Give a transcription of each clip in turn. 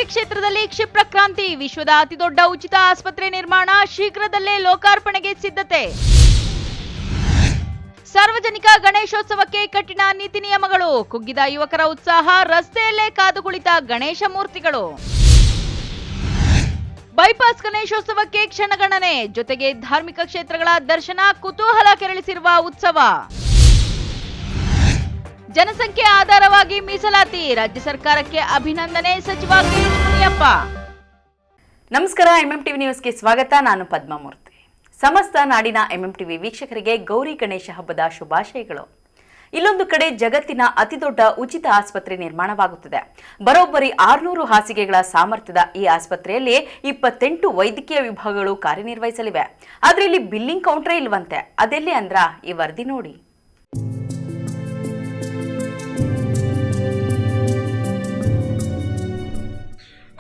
ಆರೋಗ್ಯ ಕ್ಷೇತ್ರದಲ್ಲಿ ಕ್ಷಿಪ್ರ ಕ್ರಾಂತಿ, ವಿಶ್ವದ ಅತಿದೊಡ್ಡ ಉಚಿತ ಆಸ್ಪತ್ರೆ ನಿರ್ಮಾಣ, ಶೀಘ್ರದಲ್ಲೇ ಲೋಕಾರ್ಪಣೆಗೆ ಸಿದ್ಧತೆ. ಸಾರ್ವಜನಿಕ ಗಣೇಶೋತ್ಸವಕ್ಕೆ ಕಠಿಣ ನೀತಿ ನಿಯಮಗಳು, ಕುಗ್ಗಿದ ಯುವಕರ ಉತ್ಸಾಹ, ರಸ್ತೆಯಲ್ಲೇ ಕಾದು ಕುಳಿತ ಗಣೇಶ ಮೂರ್ತಿಗಳು. ಬೈಪಾಸ್ ಗಣೇಶೋತ್ಸವಕ್ಕೆ ಕ್ಷಣಗಣನೆ, ಜೊತೆಗೆ ಧಾರ್ಮಿಕ ಕ್ಷೇತ್ರಗಳ ದರ್ಶನ, ಕುತೂಹಲ ಕೆರಳಿಸಿರುವ ಉತ್ಸವ. ಜನಸಂಖ್ಯೆ ಆಧಾರವಾಗಿ ಮೀಸಲಾತಿ, ರಾಜ್ಯ ಸರ್ಕಾರಕ್ಕೆ ಅಭಿನಂದನೆ, ಸಚಿವ ಗಿರೀಶ್ ಮುನಿಯಪ್ಪ. ನಮಸ್ಕಾರ, ಎಂಎಂಟಿವಿ ನ್ಯೂಸ್ಗೆ ಸ್ವಾಗತ. ನಾನು ಪದ್ಮಾಮೂರ್ತಿ. ಸಮಸ್ತ ನಾಡಿನ ಎಂಎಂಟಿವಿ ವೀಕ್ಷಕರಿಗೆ ಗೌರಿ ಗಣೇಶ ಹಬ್ಬದ ಶುಭಾಶಯಗಳು. ಇಲ್ಲೊಂದು ಕಡೆ ಜಗತ್ತಿನ ಅತಿದೊಡ್ಡ ಉಚಿತ ಆಸ್ಪತ್ರೆ ನಿರ್ಮಾಣವಾಗುತ್ತಿದೆ. ಬರೋಬ್ಬರಿ 600 ಹಾಸಿಗೆಗಳ ಸಾಮರ್ಥ್ಯದ ಈ ಆಸ್ಪತ್ರೆಯಲ್ಲಿ 28 ವೈದ್ಯಕೀಯ ವಿಭಾಗಗಳು ಕಾರ್ಯನಿರ್ವಹಿಸಲಿವೆ. ಆದ್ರೆ ಇಲ್ಲಿ ಬಿಲ್ಲಿಂಗ್ ಕೌಂಟರೇ ಇಲ್ವಂತೆ. ಅದೆಲ್ಲಿ ಅಂದ್ರ ಈ ವರದಿ ನೋಡಿ.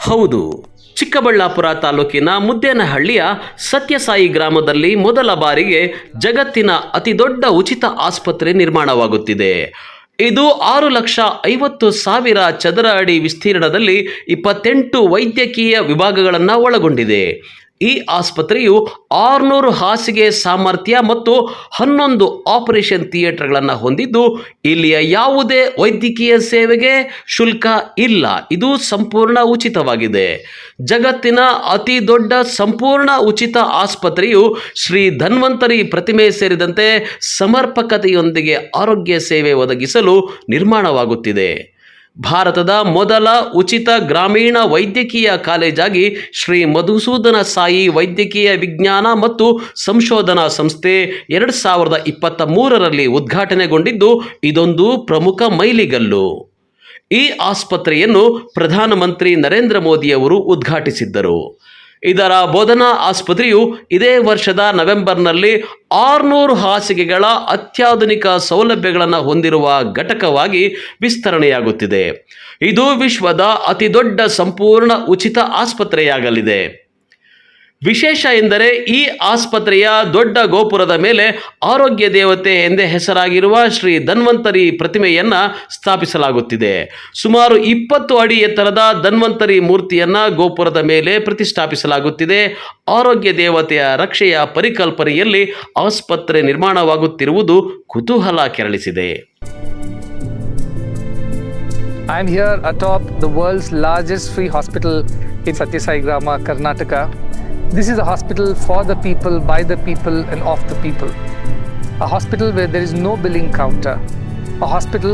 ಹೌದು, ಚಿಕ್ಕಬಳ್ಳಾಪುರ ತಾಲೂಕಿನ ಮುದ್ದೇನಹಳ್ಳಿಯ ಸತ್ಯಸಾಯಿ ಗ್ರಾಮದಲ್ಲಿ ಮೊದಲ ಬಾರಿಗೆ ಜಗತ್ತಿನ ಅತಿದೊಡ್ಡ ಉಚಿತ ಆಸ್ಪತ್ರೆ ನಿರ್ಮಾಣವಾಗುತ್ತಿದೆ. ಇದು 6,50,000 ಚದರ ಅಡಿ ವಿಸ್ತೀರ್ಣದಲ್ಲಿ 28 ವೈದ್ಯಕೀಯ ವಿಭಾಗಗಳನ್ನು ಒಳಗೊಂಡಿದೆ. ಈ ಆಸ್ಪತ್ರೆಯು 600 ಹಾಸಿಗೆ ಸಾಮರ್ಥ್ಯ ಮತ್ತು 11 ಆಪರೇಷನ್ ಥಿಯೇಟರ್ಗಳನ್ನು ಹೊಂದಿದ್ದು, ಇಲ್ಲಿಯ ಯಾವುದೇ ವೈದ್ಯಕೀಯ ಸೇವೆಗೆ ಶುಲ್ಕ ಇಲ್ಲ. ಇದು ಸಂಪೂರ್ಣ ಉಚಿತವಾಗಿದೆ. ಜಗತ್ತಿನ ಅತಿ ದೊಡ್ಡ ಸಂಪೂರ್ಣ ಉಚಿತ ಆಸ್ಪತ್ರೆಯು ಶ್ರೀ ಧನ್ವಂತರಿ ಪ್ರತಿಮೆ ಸೇರಿದಂತೆ ಸಮರ್ಪಕತೆಯೊಂದಿಗೆ ಆರೋಗ್ಯ ಸೇವೆ ಒದಗಿಸಲು ನಿರ್ಮಾಣವಾಗುತ್ತಿದೆ. ಭಾರತದ ಮೊದಲ ಉಚಿತ ಗ್ರಾಮೀಣ ವೈದ್ಯಕೀಯ ಕಾಲೇಜಾಗಿ ಶ್ರೀ ಮಧುಸೂದನ ಸಾಯಿ ವೈದ್ಯಕೀಯ ವಿಜ್ಞಾನ ಮತ್ತು ಸಂಶೋಧನಾ ಸಂಸ್ಥೆ 2023ರಲ್ಲಿ ಉದ್ಘಾಟನೆಗೊಂಡಿದ್ದು, ಇದೊಂದು ಪ್ರಮುಖ ಮೈಲಿಗಲ್ಲು. ಈ ಆಸ್ಪತ್ರೆಯನ್ನು ಪ್ರಧಾನಮಂತ್ರಿ ನರೇಂದ್ರ ಮೋದಿಯವರು ಉದ್ಘಾಟಿಸಿದ್ದರು. ಇದರ ಬೋಧನಾ ಆಸ್ಪತ್ರೆಯು ಇದೇ ವರ್ಷದ ನವೆಂಬರ್ನಲ್ಲಿ 600 ಹಾಸಿಗೆಗಳ ಅತ್ಯಾಧುನಿಕ ಸೌಲಭ್ಯಗಳನ್ನು ಹೊಂದಿರುವ ಘಟಕವಾಗಿ ವಿಸ್ತರಣೆಯಾಗುತ್ತಿದೆ. ಇದು ವಿಶ್ವದ ಅತಿದೊಡ್ಡ ಸಂಪೂರ್ಣ ಉಚಿತ ಆಸ್ಪತ್ರೆಯಾಗಲಿದೆ. ವಿಶೇಷ ಎಂದರೆ ಈ ಆಸ್ಪತ್ರೆಯ ದೊಡ್ಡ ಗೋಪುರದ ಮೇಲೆ ಆರೋಗ್ಯ ದೇವತೆ ಎಂದೇ ಹೆಸರಾಗಿರುವ ಶ್ರೀ ಧನ್ವಂತರಿ ಪ್ರತಿಮೆಯನ್ನು ಸ್ಥಾಪಿಸಲಾಗುತ್ತಿದೆ. ಸುಮಾರು 20 ಅಡಿ ಎತ್ತರದ ಧನ್ವಂತರಿ ಮೂರ್ತಿಯನ್ನು ಗೋಪುರದ ಮೇಲೆ ಪ್ರತಿಷ್ಠಾಪಿಸಲಾಗುತ್ತಿದೆ. ಆರೋಗ್ಯ ದೇವತೆಯ ರಕ್ಷೆಯ ಪರಿಕಲ್ಪನೆಯಲ್ಲಿ ಆಸ್ಪತ್ರೆ ನಿರ್ಮಾಣವಾಗುತ್ತಿರುವುದು ಕುತೂಹಲ ಕೆರಳಿಸಿದೆ. I am here atop the world's largest free hospital in Satyasai Grama, Karnataka. This is a hospital for the people, by the people and of the people. A hospital where there is no billing counter. A hospital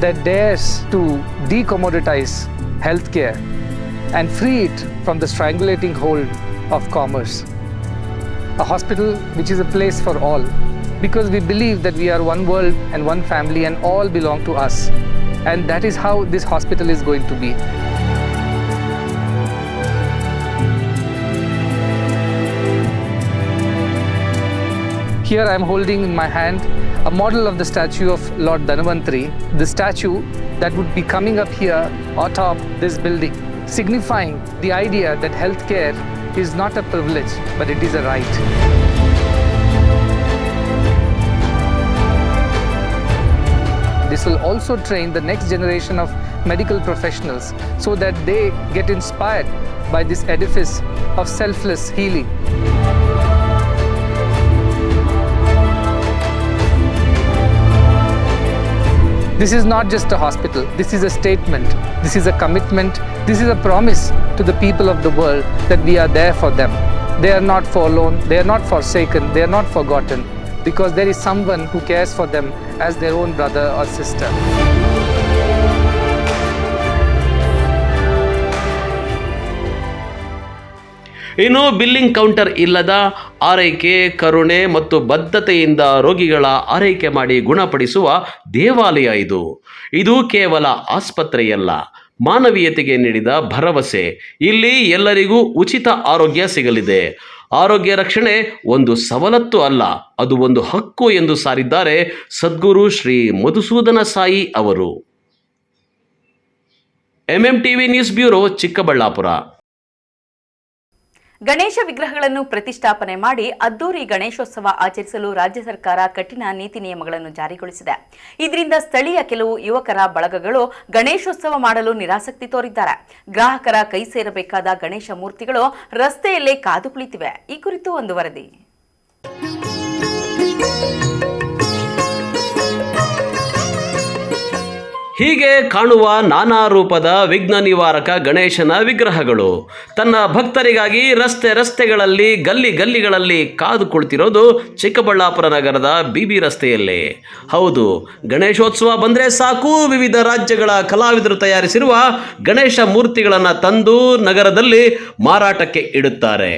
that dares to decommoditize healthcare and free it from the strangulating hold of commerce. A hospital which is a place for all, because we believe that we are one world and one family and all belong to us. And that is how this hospital is going to be. Here I am holding in my hand a model of the statue of Lord Dhanvantari, the statue that would be coming up here atop this building, signifying the idea that healthcare is not a privilege, but it is a right. This will also train the next generation of medical professionals so that they get inspired by this edifice of selfless healing. This is not just a hospital, this is a statement, this is a commitment, this is a promise to the people of the world that we are there for them. They are not forlorn, they are not forsaken, they are not forgotten, because there is someone who cares for them as their own brother or sister. ಇನ್ನು billing counter ಇಲ್ಲದ ಆರೈಕೆ, ಕರುಣೆ ಮತ್ತು ಬದ್ಧತೆಯಿಂದ ರೋಗಿಗಳ ಆರೈಕೆ ಮಾಡಿ ಗುಣಪಡಿಸುವ ದೇವಾಲಯ ಇದು. ಇದು ಕೇವಲ ಆಸ್ಪತ್ರೆಯಲ್ಲ, ಮಾನವೀಯತೆಗೆ ನೀಡಿದ ಭರವಸೆ. ಇಲ್ಲಿ ಎಲ್ಲರಿಗೂ ಉಚಿತ ಆರೋಗ್ಯ ಸಿಗಲಿದೆ. ಆರೋಗ್ಯ ರಕ್ಷಣೆ ಒಂದು ಸವಲತ್ತು ಅಲ್ಲ, ಅದು ಒಂದು ಹಕ್ಕು ಎಂದು ಸಾರಿದ್ದಾರೆ ಸದ್ಗುರು ಶ್ರೀ ಮಧುಸೂದನ ಸಾಯಿ ಅವರು. MMTV news bureau, Chikkaballapur. Ganesha ವಿಗ್ರಹಗಳನ್ನು ಪ್ರತಿಷ್ಠಾಪನೆ ಮಾಡಿ ಅದ್ದೂರಿ ಗಣೇಶೋತ್ಸವ ಆಚರಿಸಲು ರಾಜ್ಯ ಸರ್ಕಾರ ಕಠಿಣ ನೀತಿ ನಿಯಮಗಳನ್ನು ಜಾರಿಗೊಳಿಸಿದೆ. ಇದರಿಂದ ಸ್ಥಳೀಯ ಕೆಲವು ಯುವಕರ ಬಳಗಗಳು ಗಣೇಶೋತ್ಸವ ಮಾಡಲು ನಿರಾಸಕ್ತಿ ತೋರಿದ್ದಾರೆ. ಗ್ರಾಹಕರ ಕೈ ಸೇರಬೇಕಾದ ಗಣೇಶ ಮೂರ್ತಿಗಳು ರಸ್ತೆಯಲ್ಲೇ ಕಾದು ಕುಳಿತಿವೆ. ಈ ಕುರಿತು ಒಂದು ವರದಿ. ಹೀಗೆ ಕಾಣುವ ನಾನಾ ರೂಪದ ವಿಘ್ನ ನಿವಾರಕ ಗಣೇಶನ ವಿಗ್ರಹಗಳು ತನ್ನ ಭಕ್ತರಿಗಾಗಿ ರಸ್ತೆಗಳಲ್ಲಿ ಗಲ್ಲಿಗಳಲ್ಲಿ ಕಾದು ಕುಳಿತಿರೋದು ಚಿಕ್ಕಬಳ್ಳಾಪುರ ನಗರದ ಬಿಬಿ ರಸ್ತೆಯಲ್ಲೇ. ಹೌದು, ಗಣೇಶೋತ್ಸವ ಬಂದರೆ ಸಾಕು, ವಿವಿಧ ರಾಜ್ಯಗಳ ಕಲಾವಿದರು ತಯಾರಿಸಿರುವ ಗಣೇಶ ಮೂರ್ತಿಗಳನ್ನು ತಂದು ನಗರದಲ್ಲಿ ಮಾರಾಟಕ್ಕೆ ಇಡುತ್ತಾರೆ.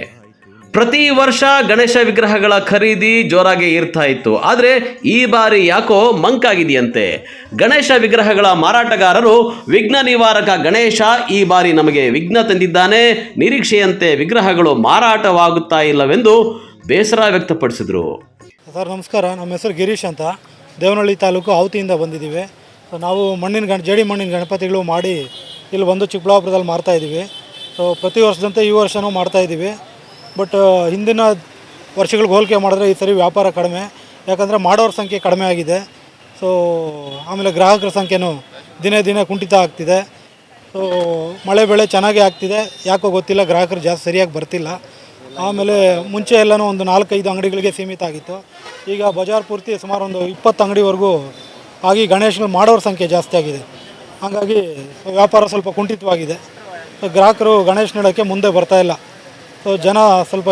ಪ್ರತಿ ವರ್ಷ ಗಣೇಶ ವಿಗ್ರಹಗಳ ಖರೀದಿ ಜೋರಾಗಿ ಇರ್ತಾ ಇತ್ತು. ಆದರೆ ಈ ಬಾರಿ ಯಾಕೋ ಮಂಕಾಗಿದೆಯಂತೆ. ಗಣೇಶ ವಿಗ್ರಹಗಳ ಮಾರಾಟಗಾರರು ವಿಘ್ನ ನಿವಾರಕ ಗಣೇಶ ಈ ಬಾರಿ ನಮಗೆ ವಿಘ್ನ ತಂದಿದ್ದಾನೆ, ನಿರೀಕ್ಷೆಯಂತೆ ವಿಗ್ರಹಗಳು ಮಾರಾಟವಾಗುತ್ತಾ ಇಲ್ಲವೆಂದು ಬೇಸರ ವ್ಯಕ್ತಪಡಿಸಿದರು. ಸರ್ ನಮಸ್ಕಾರ, ನಮ್ಮ ಹೆಸರು ಗಿರೀಶ್ ಅಂತ, ದೇವನಹಳ್ಳಿ ತಾಲೂಕು ಆವತಿಯಿಂದ ಬಂದಿದ್ದೀವಿ. ನಾವು ಜೇಡಿ ಮಣ್ಣಿನ ಗಣಪತಿಗಳು ಮಾಡಿ ಇಲ್ಲಿ ಬಂದು ಚಿಕ್ಕಬಳ್ಳಾಪುರದಲ್ಲಿ ಮಾರ್ತಾಯಿದ್ದೀವಿ. ಸೊ ಪ್ರತಿ ವರ್ಷದಂತೆ ಈ ವರ್ಷವೂ ಮಾಡ್ತಾಯಿದ್ದೀವಿ. ಬಟ್ ಹಿಂದಿನ ವರ್ಷಗಳಿಗೆ ಹೋಲಿಕೆ ಮಾಡಿದ್ರೆ ಈ ಸರಿ ವ್ಯಾಪಾರ ಕಡಿಮೆ, ಯಾಕಂದರೆ ಮಾಡೋರ ಸಂಖ್ಯೆ ಕಡಿಮೆ ಆಗಿದೆ. ಸೊ ಆಮೇಲೆ ಗ್ರಾಹಕರ ಸಂಖ್ಯೆನೂ ದಿನೇ ಕುಂಠಿತ ಆಗ್ತಿದೆ. ಸೊ ಮಳೆ ಬೆಳೆ ಚೆನ್ನಾಗೇ ಆಗ್ತಿದೆ, ಯಾಕೋ ಗೊತ್ತಿಲ್ಲ, ಗ್ರಾಹಕರು ಜಾಸ್ತಿ ಸರಿಯಾಗಿ ಬರ್ತಿಲ್ಲ. ಆಮೇಲೆ ಮುಂಚೆ ಎಲ್ಲನೂ ಒಂದು 4-5 ಅಂಗಡಿಗಳಿಗೆ ಸೀಮಿತ ಆಗಿತ್ತು. ಈಗ ಬಜಾರ್ ಪೂರ್ತಿ ಸುಮಾರು ಒಂದು 20 ಅಂಗಡಿವರೆಗೂ ಆಗಿ ಗಣೇಶಗಳು ಮಾಡೋರ ಸಂಖ್ಯೆ ಜಾಸ್ತಿ ಆಗಿದೆ. ಹಾಗಾಗಿ ವ್ಯಾಪಾರ ಸ್ವಲ್ಪ ಕುಂಠಿತವಾಗಿದೆ. ಗ್ರಾಹಕರು ಗಣೇಶ ನೆಡೋಕ್ಕೆ ಮುಂದೆ ಬರ್ತಾಯಿಲ್ಲ. ಸೊ ಜನ ಸ್ವಲ್ಪ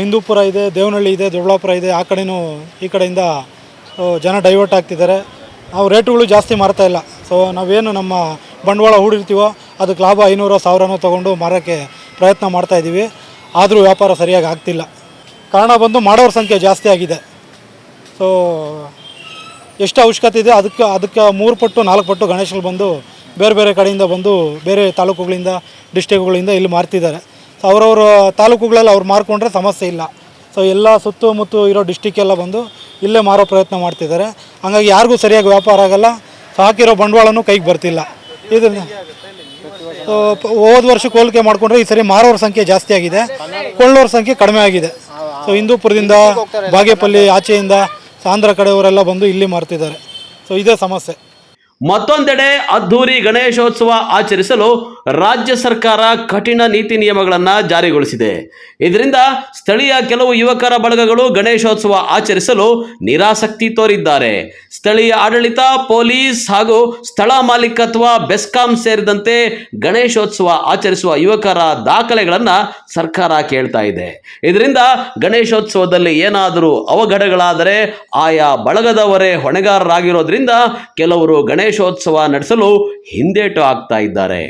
ಹಿಂದೂಪುರ ಇದೆ, ದೇವನಹಳ್ಳಿ ಇದೆ, ದೊಡ್ಡಬಳ್ಳಾಪುರ ಇದೆ, ಆ ಕಡೆಯೂ ಈ ಕಡೆಯಿಂದ ಜನ ಡೈವರ್ಟ್ ಆಗ್ತಿದ್ದಾರೆ. ನಾವು ರೇಟುಗಳು ಜಾಸ್ತಿ ಮಾರ್ತಾ ಇಲ್ಲ. ಸೊ ನಾವೇನು ನಮ್ಮ ಬಂಡವಾಳ ಹೂಡಿರ್ತೀವೋ ಅದಕ್ಕೆ ಲಾಭ 500-1000 ತೊಗೊಂಡು ಮಾರೋಕ್ಕೆ ಪ್ರಯತ್ನ ಮಾಡ್ತಾಯಿದ್ದೀವಿ. ಆದರೂ ವ್ಯಾಪಾರ ಸರಿಯಾಗಿ ಆಗ್ತಿಲ್ಲ. ಕಾರಣ ಬಂದು ಮಾಡೋರ ಸಂಖ್ಯೆ ಜಾಸ್ತಿ ಆಗಿದೆ. ಸೊ ಎಷ್ಟು ಅವಶ್ಯಕತೆ ಇದೆ ಅದಕ್ಕೆ 3 ಪಟ್ಟು 4 ಪಟ್ಟು ಗಣೇಶಗಳು ಬಂದು ಬೇರೆ ಕಡೆಯಿಂದ ಬಂದು ಬೇರೆ ತಾಲೂಕುಗಳಿಂದ ಡಿಸ್ಟಿಕ್ಗಳಿಂದ ಇಲ್ಲಿ ಮಾರ್ತಿದ್ದಾರೆ. ಸೊ ಅವರವ್ರ ತಾಲೂಕುಗಳಲ್ಲಿ ಅವ್ರು ಮಾರ್ಕೊಂಡ್ರೆ ಸಮಸ್ಯೆ ಇಲ್ಲ. ಸೊ ಎಲ್ಲ ಸುತ್ತಮುತ್ತ ಇರೋ ಡಿಸ್ಟಿಕ್ಕೆಲ್ಲ ಬಂದು ಇಲ್ಲೇ ಮಾರೋ ಪ್ರಯತ್ನ ಮಾಡ್ತಿದ್ದಾರೆ. ಹಾಗಾಗಿ ಯಾರಿಗೂ ಸರಿಯಾಗಿ ವ್ಯಾಪಾರ ಆಗಲ್ಲ. ಸೊ ಹಾಕಿರೋ ಬಂಡವಾಳನೂ ಕೈಗೆ ಬರ್ತಿಲ್ಲ. ಇದನ್ನು ಹೋದ ವರ್ಷಕ್ಕೆ ಹೋಲಿಕೆ ಮಾಡಿಕೊಂಡ್ರೆ ಈ ಸರಿ ಮಾರೋರ ಸಂಖ್ಯೆ ಜಾಸ್ತಿ ಆಗಿದೆ, ಕೊಳ್ಳೋರ ಸಂಖ್ಯೆ ಕಡಿಮೆ ಆಗಿದೆ. ಸೊ ಹಿಂದೂಪುರದಿಂದ, ಬಾಗೇಪಲ್ಲಿ ಆಚೆಯಿಂದ, ಆಂಧ್ರ ಕಡೆಯವರೆಲ್ಲ ಬಂದು ಇಲ್ಲಿ ಮಾರ್ತಿದ್ದಾರೆ. ಸೊ ಇದೇ ಸಮಸ್ಯೆ. ಮತ್ತೊಂದೆಡೆ ಅದ್ದೂರಿ ಗಣೇಶೋತ್ಸವ ಆಚರಿಸಲು ರಾಜ್ಯ ಸರ್ಕಾರ ಕಠಿಣ ನೀತಿ ನಿಯಮಗಳನ್ನು ಜಾರಿಗೊಳಿಸಿದೆ. ಇದರಿಂದ ಸ್ಥಳೀಯ ಕೆಲವು ಯುವಕರ ಬಳಗಗಳು ಗಣೇಶೋತ್ಸವ ಆಚರಿಸಲು ನಿರಾಸಕ್ತಿ ತೋರಿದ್ದಾರೆ. ಸ್ಥಳೀಯ ಆಡಳಿತ, ಪೊಲೀಸ್ ಹಾಗೂ ಸ್ಥಳ ಮಾಲೀಕತ್ವ, ಬೆಸ್ಕಾಂ ಸೇರಿದಂತೆ ಗಣೇಶೋತ್ಸವ ಆಚರಿಸುವ ಯುವಕರ ದಾಖಲೆಗಳನ್ನು ಸರ್ಕಾರ ಕೇಳ್ತಾ ಇದೆ. ಇದರಿಂದ ಗಣೇಶೋತ್ಸವದಲ್ಲಿ ಏನಾದರೂ ಅವಘಡಗಳಾದರೆ ಆಯಾ ಬಳಗದವರೇ ಹೊಣೆಗಾರರಾಗಿರೋದ್ರಿಂದ ಕೆಲವರು ಗಣೇಶೋತ್ಸವ ನಡೆಸಲು ಹಿಂದೇಟು ಆಗ್ತಾ ಇದ್ದಾರೆ.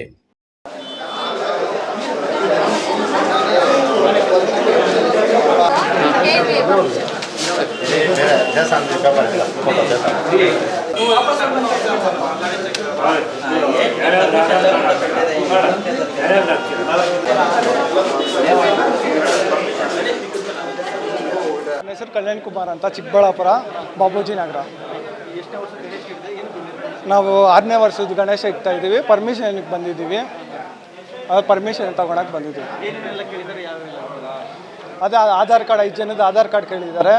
ನನ್ನ ಹೆಸರು ಕಲ್ಯಾಣ್ ಕುಮಾರ್ ಅಂತ, ಚಿಕ್ಕಬಳ್ಳಾಪುರ, ಬಾಬೂಜಿ ನಗರ. ನಾವು 6ನೇ ವರ್ಷದ ಗಣೇಶ ಇಡ್ತಾ ಇದ್ದೀವಿ. ಪರ್ಮಿಷನ್ಗೆ ಬಂದಿದ್ದೀವಿ, ಪರ್ಮಿಷನ್ ತಗೊಳಕ್ಕೆ ಬಂದಿದ್ದೀವಿ. ಅದೇ ಆಧಾರ್ ಕಾರ್ಡ್, 5 ಜನದ ಆಧಾರ್ ಕಾರ್ಡ್ ಕೇಳಿದ್ದಾರೆ.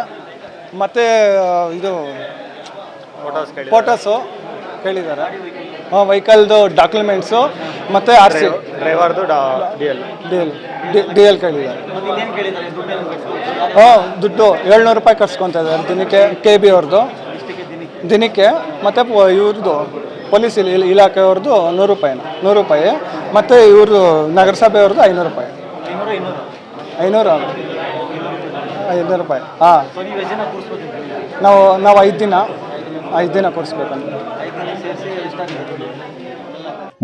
ಮತ್ತು ಇದು ಫೋಟೋಸು ಕೇಳಿದ್ದಾರೆ, ವೆಹಿಕಲ್ದು ಡಾಕ್ಯುಮೆಂಟ್ಸು ಮತ್ತು RC, ಡ್ರೈವರ್ದು DL ಕೇಳಿದ್ದಾರೆ. ದುಡ್ಡು 700 ರೂಪಾಯಿ ಕಟ್ಸ್ಕೊತಾ ಇದ್ದಾರೆ ದಿನಕ್ಕೆ, KB ಅವ್ರದ್ದು ದಿನಕ್ಕೆ. ಮತ್ತು ಇವ್ರದ್ದು ಪೊಲೀಸ್ ಇಲಾಖೆಯವ್ರದ್ದು 100 ರೂಪಾಯಿ, ಮತ್ತು ಇವ್ರದ್ದು ನಗರಸಭೆಯವ್ರದ್ದು 500 ರೂಪಾಯಿ. 500 ರೂಪಾಯಿ. ಹಾಂ, ನಾವು 5 ದಿನ ಕೂರಿಸ್ಬೇಕಂತ.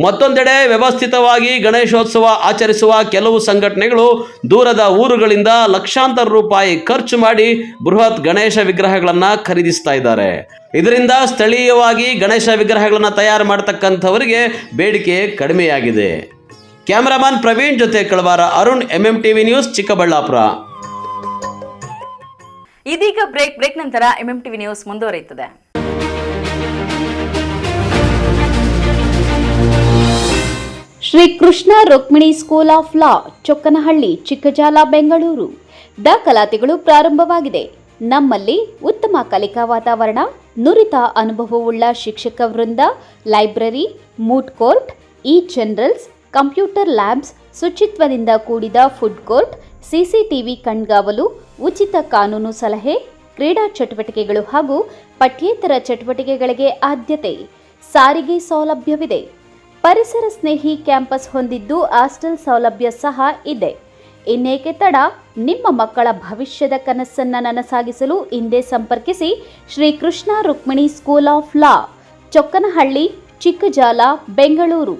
ಮತ್ತೊಂದೆಡೆ ವ್ಯವಸ್ಥಿತವಾಗಿ ಗಣೇಶೋತ್ಸವ ಆಚರಿಸುವ ಕೆಲವು ಸಂಘಟನೆಗಳು ದೂರದ ಊರುಗಳಿಂದ ಲಕ್ಷಾಂತರ ರೂಪಾಯಿ ಖರ್ಚು ಮಾಡಿ ಬೃಹತ್ ಗಣೇಶ ವಿಗ್ರಹಗಳನ್ನು ಖರೀದಿಸ್ತಾ ಇದ್ದಾರೆ. ಇದರಿಂದ ಸ್ಥಳೀಯವಾಗಿ ಗಣೇಶ ವಿಗ್ರಹಗಳನ್ನು ತಯಾರು ಮಾಡತಕ್ಕಂಥವರಿಗೆ ಬೇಡಿಕೆ ಕಡಿಮೆಯಾಗಿದೆ. ಕ್ಯಾಮರಾಮನ್ ಪ್ರವೀಣ್ ಜೊತೆ ಕಳವಾರ ಅರುಣ್, MMTV ನ್ಯೂಸ್, ಚಿಕ್ಕಬಳ್ಳಾಪುರ. ಇದೀಗ ಬ್ರೇಕ್ ನಂತರ MMTV ನ್ಯೂಸ್ ಮುಂದುವರಿಯುತ್ತದೆ. Shri Krishna Rukmini school of law, Chokkanahalli, Chikkajala, Bengaluru. ದಾಖಲಾತಿಗಳು ಪ್ರಾರಂಭವಾಗಿದೆ. ನಮ್ಮಲ್ಲಿ ಉತ್ತಮ ಕಲಿಕಾ ವಾತಾವರಣ, ನುರಿತ ಅನುಭವವುಳ್ಳ ಶಿಕ್ಷಕ ವೃಂದ, library, moot court, journals, computer labs, ಶುಚಿತ್ವದಿಂದ ಕೂಡಿದ ಫುಡ್ ಕೋರ್ಟ್, ಸಿಸಿಟಿವಿ ಕಣ್ಗಾವಲು, ಉಚಿತ ಕಾನೂನು ಸಲಹೆ, ಕ್ರೀಡಾ ಚಟುವಟಿಕೆಗಳು ಹಾಗೂ ಪಠ್ಯೇತರ ಚಟುವಟಿಕೆಗಳಿಗೆ ಆದ್ಯತೆ. ಸಾರಿಗೆ ಸೌಲಭ್ಯವಿದೆ. ಪರಿಸರ ಸ್ನೇಹಿ ಕ್ಯಾಂಪಸ್ ಹೊಂದಿದ್ದು ಹಾಸ್ಟೆಲ್ ಸೌಲಭ್ಯ ಸಹ ಇದೆ. ಇನ್ನೇಕೆ ತಡ, ನಿಮ್ಮ ಮಕ್ಕಳ ಭವಿಷ್ಯದ ಕನಸನ್ನು ನನಸಾಗಿಸಲು ಹಿಂದೆ ಸಂಪರ್ಕಿಸಿ Shri Krishna Rukmini school of law, Chokkanahalli, Chikkajala, Bengaluru.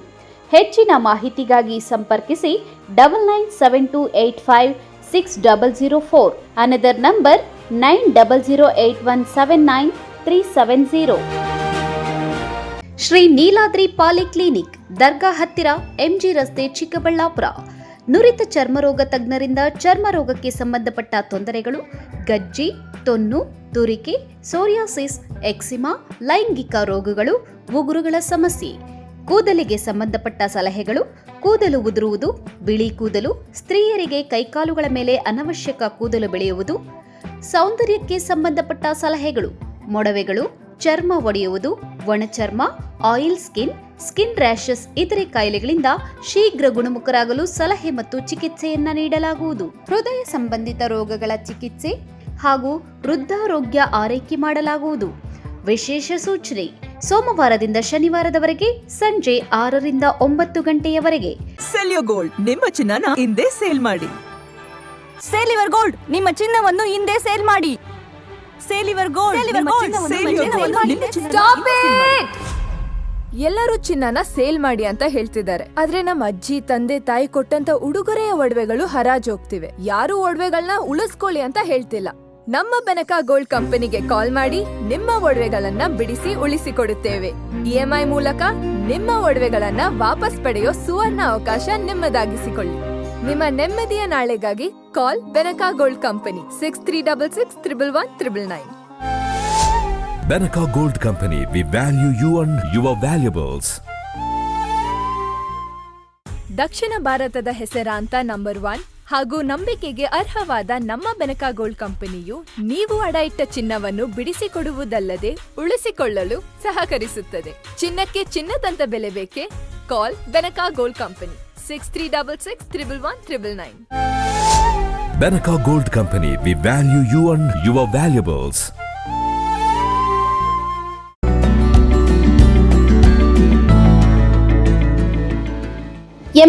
ಹೆಚ್ಚಿನ ಮಾಹಿತಿಗಾಗಿ ಸಂಪರ್ಕಿಸಿ 9972856004. Another number 9008179370. Shri Niladri polyclinic, ದರ್ಗಾ ಹತ್ತಿರ, ಎಂಜಿ ರಸ್ತೆ, ಚಿಕ್ಕಬಳ್ಳಾಪುರ. ನುರಿತ ಚರ್ಮರೋಗ ತಜ್ಞರಿಂದ ಚರ್ಮರೋಗಕ್ಕೆ ಸಂಬಂಧಪಟ್ಟ ತೊಂದರೆಗಳು, ಗಜ್ಜಿ, ತೊನ್ನು, ತುರಿಕೆ, ಸೋರಿಯಾಸಿಸ್, ಎಕ್ಸಿಮಾ, ಲೈಂಗಿಕ ರೋಗಗಳು, ಉಗುರುಗಳ ಸಮಸ್ಯೆ, ಕೂದಲಿಗೆ ಸಂಬಂಧಪಟ್ಟ ಸಲಹೆಗಳು, ಕೂದಲು ಉದುರುವುದು, ಬಿಳಿ ಕೂದಲು, ಸ್ತ್ರೀಯರಿಗೆ ಕೈಕಾಲುಗಳ ಮೇಲೆ ಅನವಶ್ಯಕ ಕೂದಲು ಬೆಳೆಯುವುದು, ಸೌಂದರ್ಯಕ್ಕೆ ಸಂಬಂಧಪಟ್ಟ ಸಲಹೆಗಳು, ಮೊಡವೆಗಳು, ಚರ್ಮ ಒಡೆಯುವುದು, ಒಣಚರ್ಮ, ಆಯಿಲ್ ಸ್ಕಿನ್, ಸ್ಕಿನ್ ರ್ಯಾಷಸ್ ಇತರೆ ಕಾಯಿಲೆಗಳಿಂದ ಶೀಘ್ರ ಗುಣಮುಖರಾಗಲು ಸಲಹೆ ಮತ್ತು ಚಿಕಿತ್ಸೆಯನ್ನ ನೀಡಲಾಗುವುದು. ಹೃದಯ ಸಂಬಂಧಿತ ರೋಗಗಳ ಚಿಕಿತ್ಸೆ ಹಾಗೂ ವೃದ್ಧಾರೋಗ್ಯ ಆರೈಕೆ ಮಾಡಲಾಗುವುದು. ವಿಶೇಷ ಸೂಚನೆ: ಸೋಮವಾರದಿಂದ ಶನಿವಾರದವರೆಗೆ ಸಂಜೆ 6 ರಿಂದ 9 ಗಂಟೆಯವರೆಗೆ. ಸೆಲ್ಯೋ ಗೋಲ್ಡ್, ನಿಮ್ಮ ಚಿನ್ನನ ಹಿಂದೆ ಸೇಲ್ ಮಾಡಿ. ಸೇಲಿವರ್ ಗೋಲ್ಡ್, ನಿಮ್ಮ ಚಿನ್ನವನ್ನು ಹಿಂದೆ ಸೇಲ್ ಮಾಡಿ. ಸೇಲಿವರ್ ಗೋಲ್ಡ್, ಎಲ್ಲರೂ ಚಿನ್ನನ ಸೇಲ್ ಮಾಡಿ ಅಂತ ಹೇಳ್ತಿದ್ದಾರೆ. ಆದ್ರೆ ನಮ್ಮ ಅಜ್ಜಿ, ತಂದೆ, ತಾಯಿ ಕೊಟ್ಟಂತ ಉಡುಗೊರೆಯ ಒಡವೆಗಳು ಹರಾಜೋಗ್ತಿವೆ. ಯಾರು ಒಡವೆಗಳನ್ನ ಉಳಿಸ್ಕೊಳ್ಳಿ ಅಂತ ಹೇಳ್ತಿಲ್ಲ. ನಮ್ಮ ಬೆನಕ ಗೋಲ್ಡ್ ಕಂಪನಿಗೆ ಕಾಲ್ ಮಾಡಿ ನಿಮ್ಮ ಒಡವೆಗಳನ್ನ ಬಿಡಿಸಿ ಉಳಿಸಿಕೊಡುತ್ತೇವೆ. EMI ಮೂಲಕ ನಿಮ್ಮ ಒಡವೆಗಳನ್ನ ವಾಪಸ್ ಪಡೆಯೋ ಸುವರ್ಣ ಅವಕಾಶ ನಿಮ್ಮದಾಗಿಸಿಕೊಳ್ಳಿ. ನಿಮ್ಮ ನೆಮ್ಮದಿಯ ನಾಳೆಗಾಗಿ call Benaka gold company 6366111199. Benaka Gold Company, we value you and your valuables. ದಕ್ಷಿಣ ಭಾರತದ ಹೆಸರಾಂತ ನಂಬರ್ 1 ಹಾಗೂ ನಂಬಿಕೆಗೆ ಅರ್ಹವಾದ ನಮ್ಮ ಬೆನಕ ಗೋಲ್ಡ್ ಕಂಪನಿಯು ನೀವು ಅಡ ಇಟ್ಟ ಚಿನ್ನವನ್ನು ಬಿಡಿಸಿಕೊಡುವುದಲ್ಲದೆ ಉಳಿಸಿಕೊಳ್ಳಲು ಸಹಕರಿಸುತ್ತದೆ. ಚಿನ್ನಕ್ಕೆ ಚಿನ್ನದಂತ ಬೆಲೆ ಬೇಕೆ? Call Benaka gold company 6366111199. Benaka Gold Company, we value you and your valuables.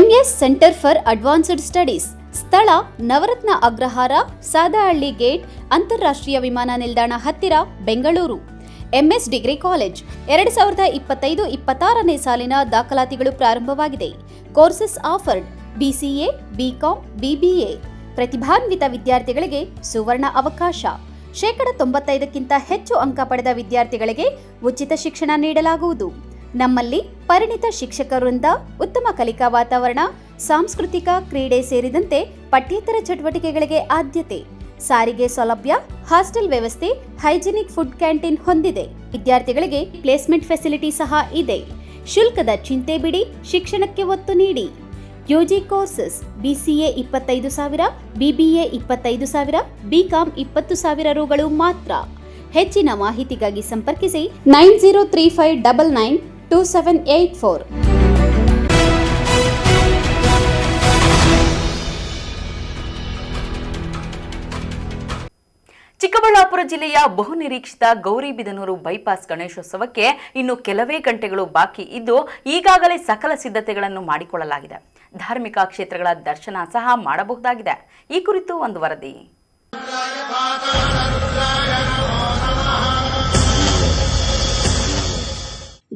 MS centre for advanced studies. ಸ್ಥಳ: ನವರತ್ನ ಅಗ್ರಹಾರ, ಸಾದಹಳ್ಳಿ ಗೇಟ್, ಅಂತಾರಾಷ್ಟ್ರೀಯ ವಿಮಾನ ನಿಲ್ದಾಣ ಹತ್ತಿರ, ಬೆಂಗಳೂರು. MS degree college. 2025-26ನೇ ಸಾಲಿನ ದಾಖಲಾತಿಗಳು ಪ್ರಾರಂಭವಾಗಿದೆ. Courses offered: BCA, BCom, BBA. ಪ್ರತಿಭಾನ್ವಿತ ವಿದ್ಯಾರ್ಥಿಗಳಿಗೆ ಸುವರ್ಣ ಅವಕಾಶ. 95%ಕ್ಕಿಂತ ಹೆಚ್ಚು ಅಂಕ ಪಡೆದ ವಿದ್ಯಾರ್ಥಿಗಳಿಗೆ ಉಚಿತ ಶಿಕ್ಷಣ ನೀಡಲಾಗುವುದು. ನಮ್ಮಲ್ಲಿ ಪರಿಣಿತ ಶಿಕ್ಷಕರಿಂದ ಉತ್ತಮ ಕಲಿಕಾ ವಾತಾವರಣ, ಸಾಂಸ್ಕೃತಿಕ, ಕ್ರೀಡೆ ಸೇರಿದಂತೆ ಪಠ್ಯೇತರ ಚಟುವಟಿಕೆಗಳಿಗೆ ಆದ್ಯತೆ. ಸಾರಿಗೆ ಸೌಲಭ್ಯ, ಹಾಸ್ಟೆಲ್ ವ್ಯವಸ್ಥೆ, ಹೈಜಿನಿಕ್ ಫುಡ್ ಕ್ಯಾಂಟೀನ್ ಹೊಂದಿದೆ. ವಿದ್ಯಾರ್ಥಿಗಳಿಗೆ ಪ್ಲೇಸ್ಮೆಂಟ್ ಫೆಸಿಲಿಟಿ ಸಹ ಇದೆ. ಶುಲ್ಕದ ಚಿಂತೆ ಬಿಡಿ, ಶಿಕ್ಷಣಕ್ಕೆ ಒತ್ತು ನೀಡಿ. UG courses: BCA 25,000, BBA 25,000, BCom 20,000 ರುಗಳು ಮಾತ್ರ. ಹೆಚ್ಚಿನ ಮಾಹಿತಿಗಾಗಿ ಸಂಪರ್ಕಿಸಿ 9035992784. ಚಿಕ್ಕಬಳ್ಳಾಪುರ ಜಿಲ್ಲೆಯ ಬಹುನಿರೀಕ್ಷಿತ ಗೌರಿಬಿದನೂರು ಬೈಪಾಸ್ ಗಣೇಶೋತ್ಸವಕ್ಕೆ ಇನ್ನು ಕೆಲವೇ ಗಂಟೆಗಳು ಬಾಕಿ ಇದ್ದು ಈಗಾಗಲೇ ಸಕಲ ಸಿದ್ಧತೆಗಳನ್ನು ಮಾಡಿಕೊಳ್ಳಲಾಗಿದೆ. ಧಾರ್ಮಿಕ ಕ್ಷೇತ್ರಗಳ ದರ್ಶನ ಸಹ ಮಾಡಬಹುದಾಗಿದೆ. ಈ ಕುರಿತು ಒಂದು ವರದಿ.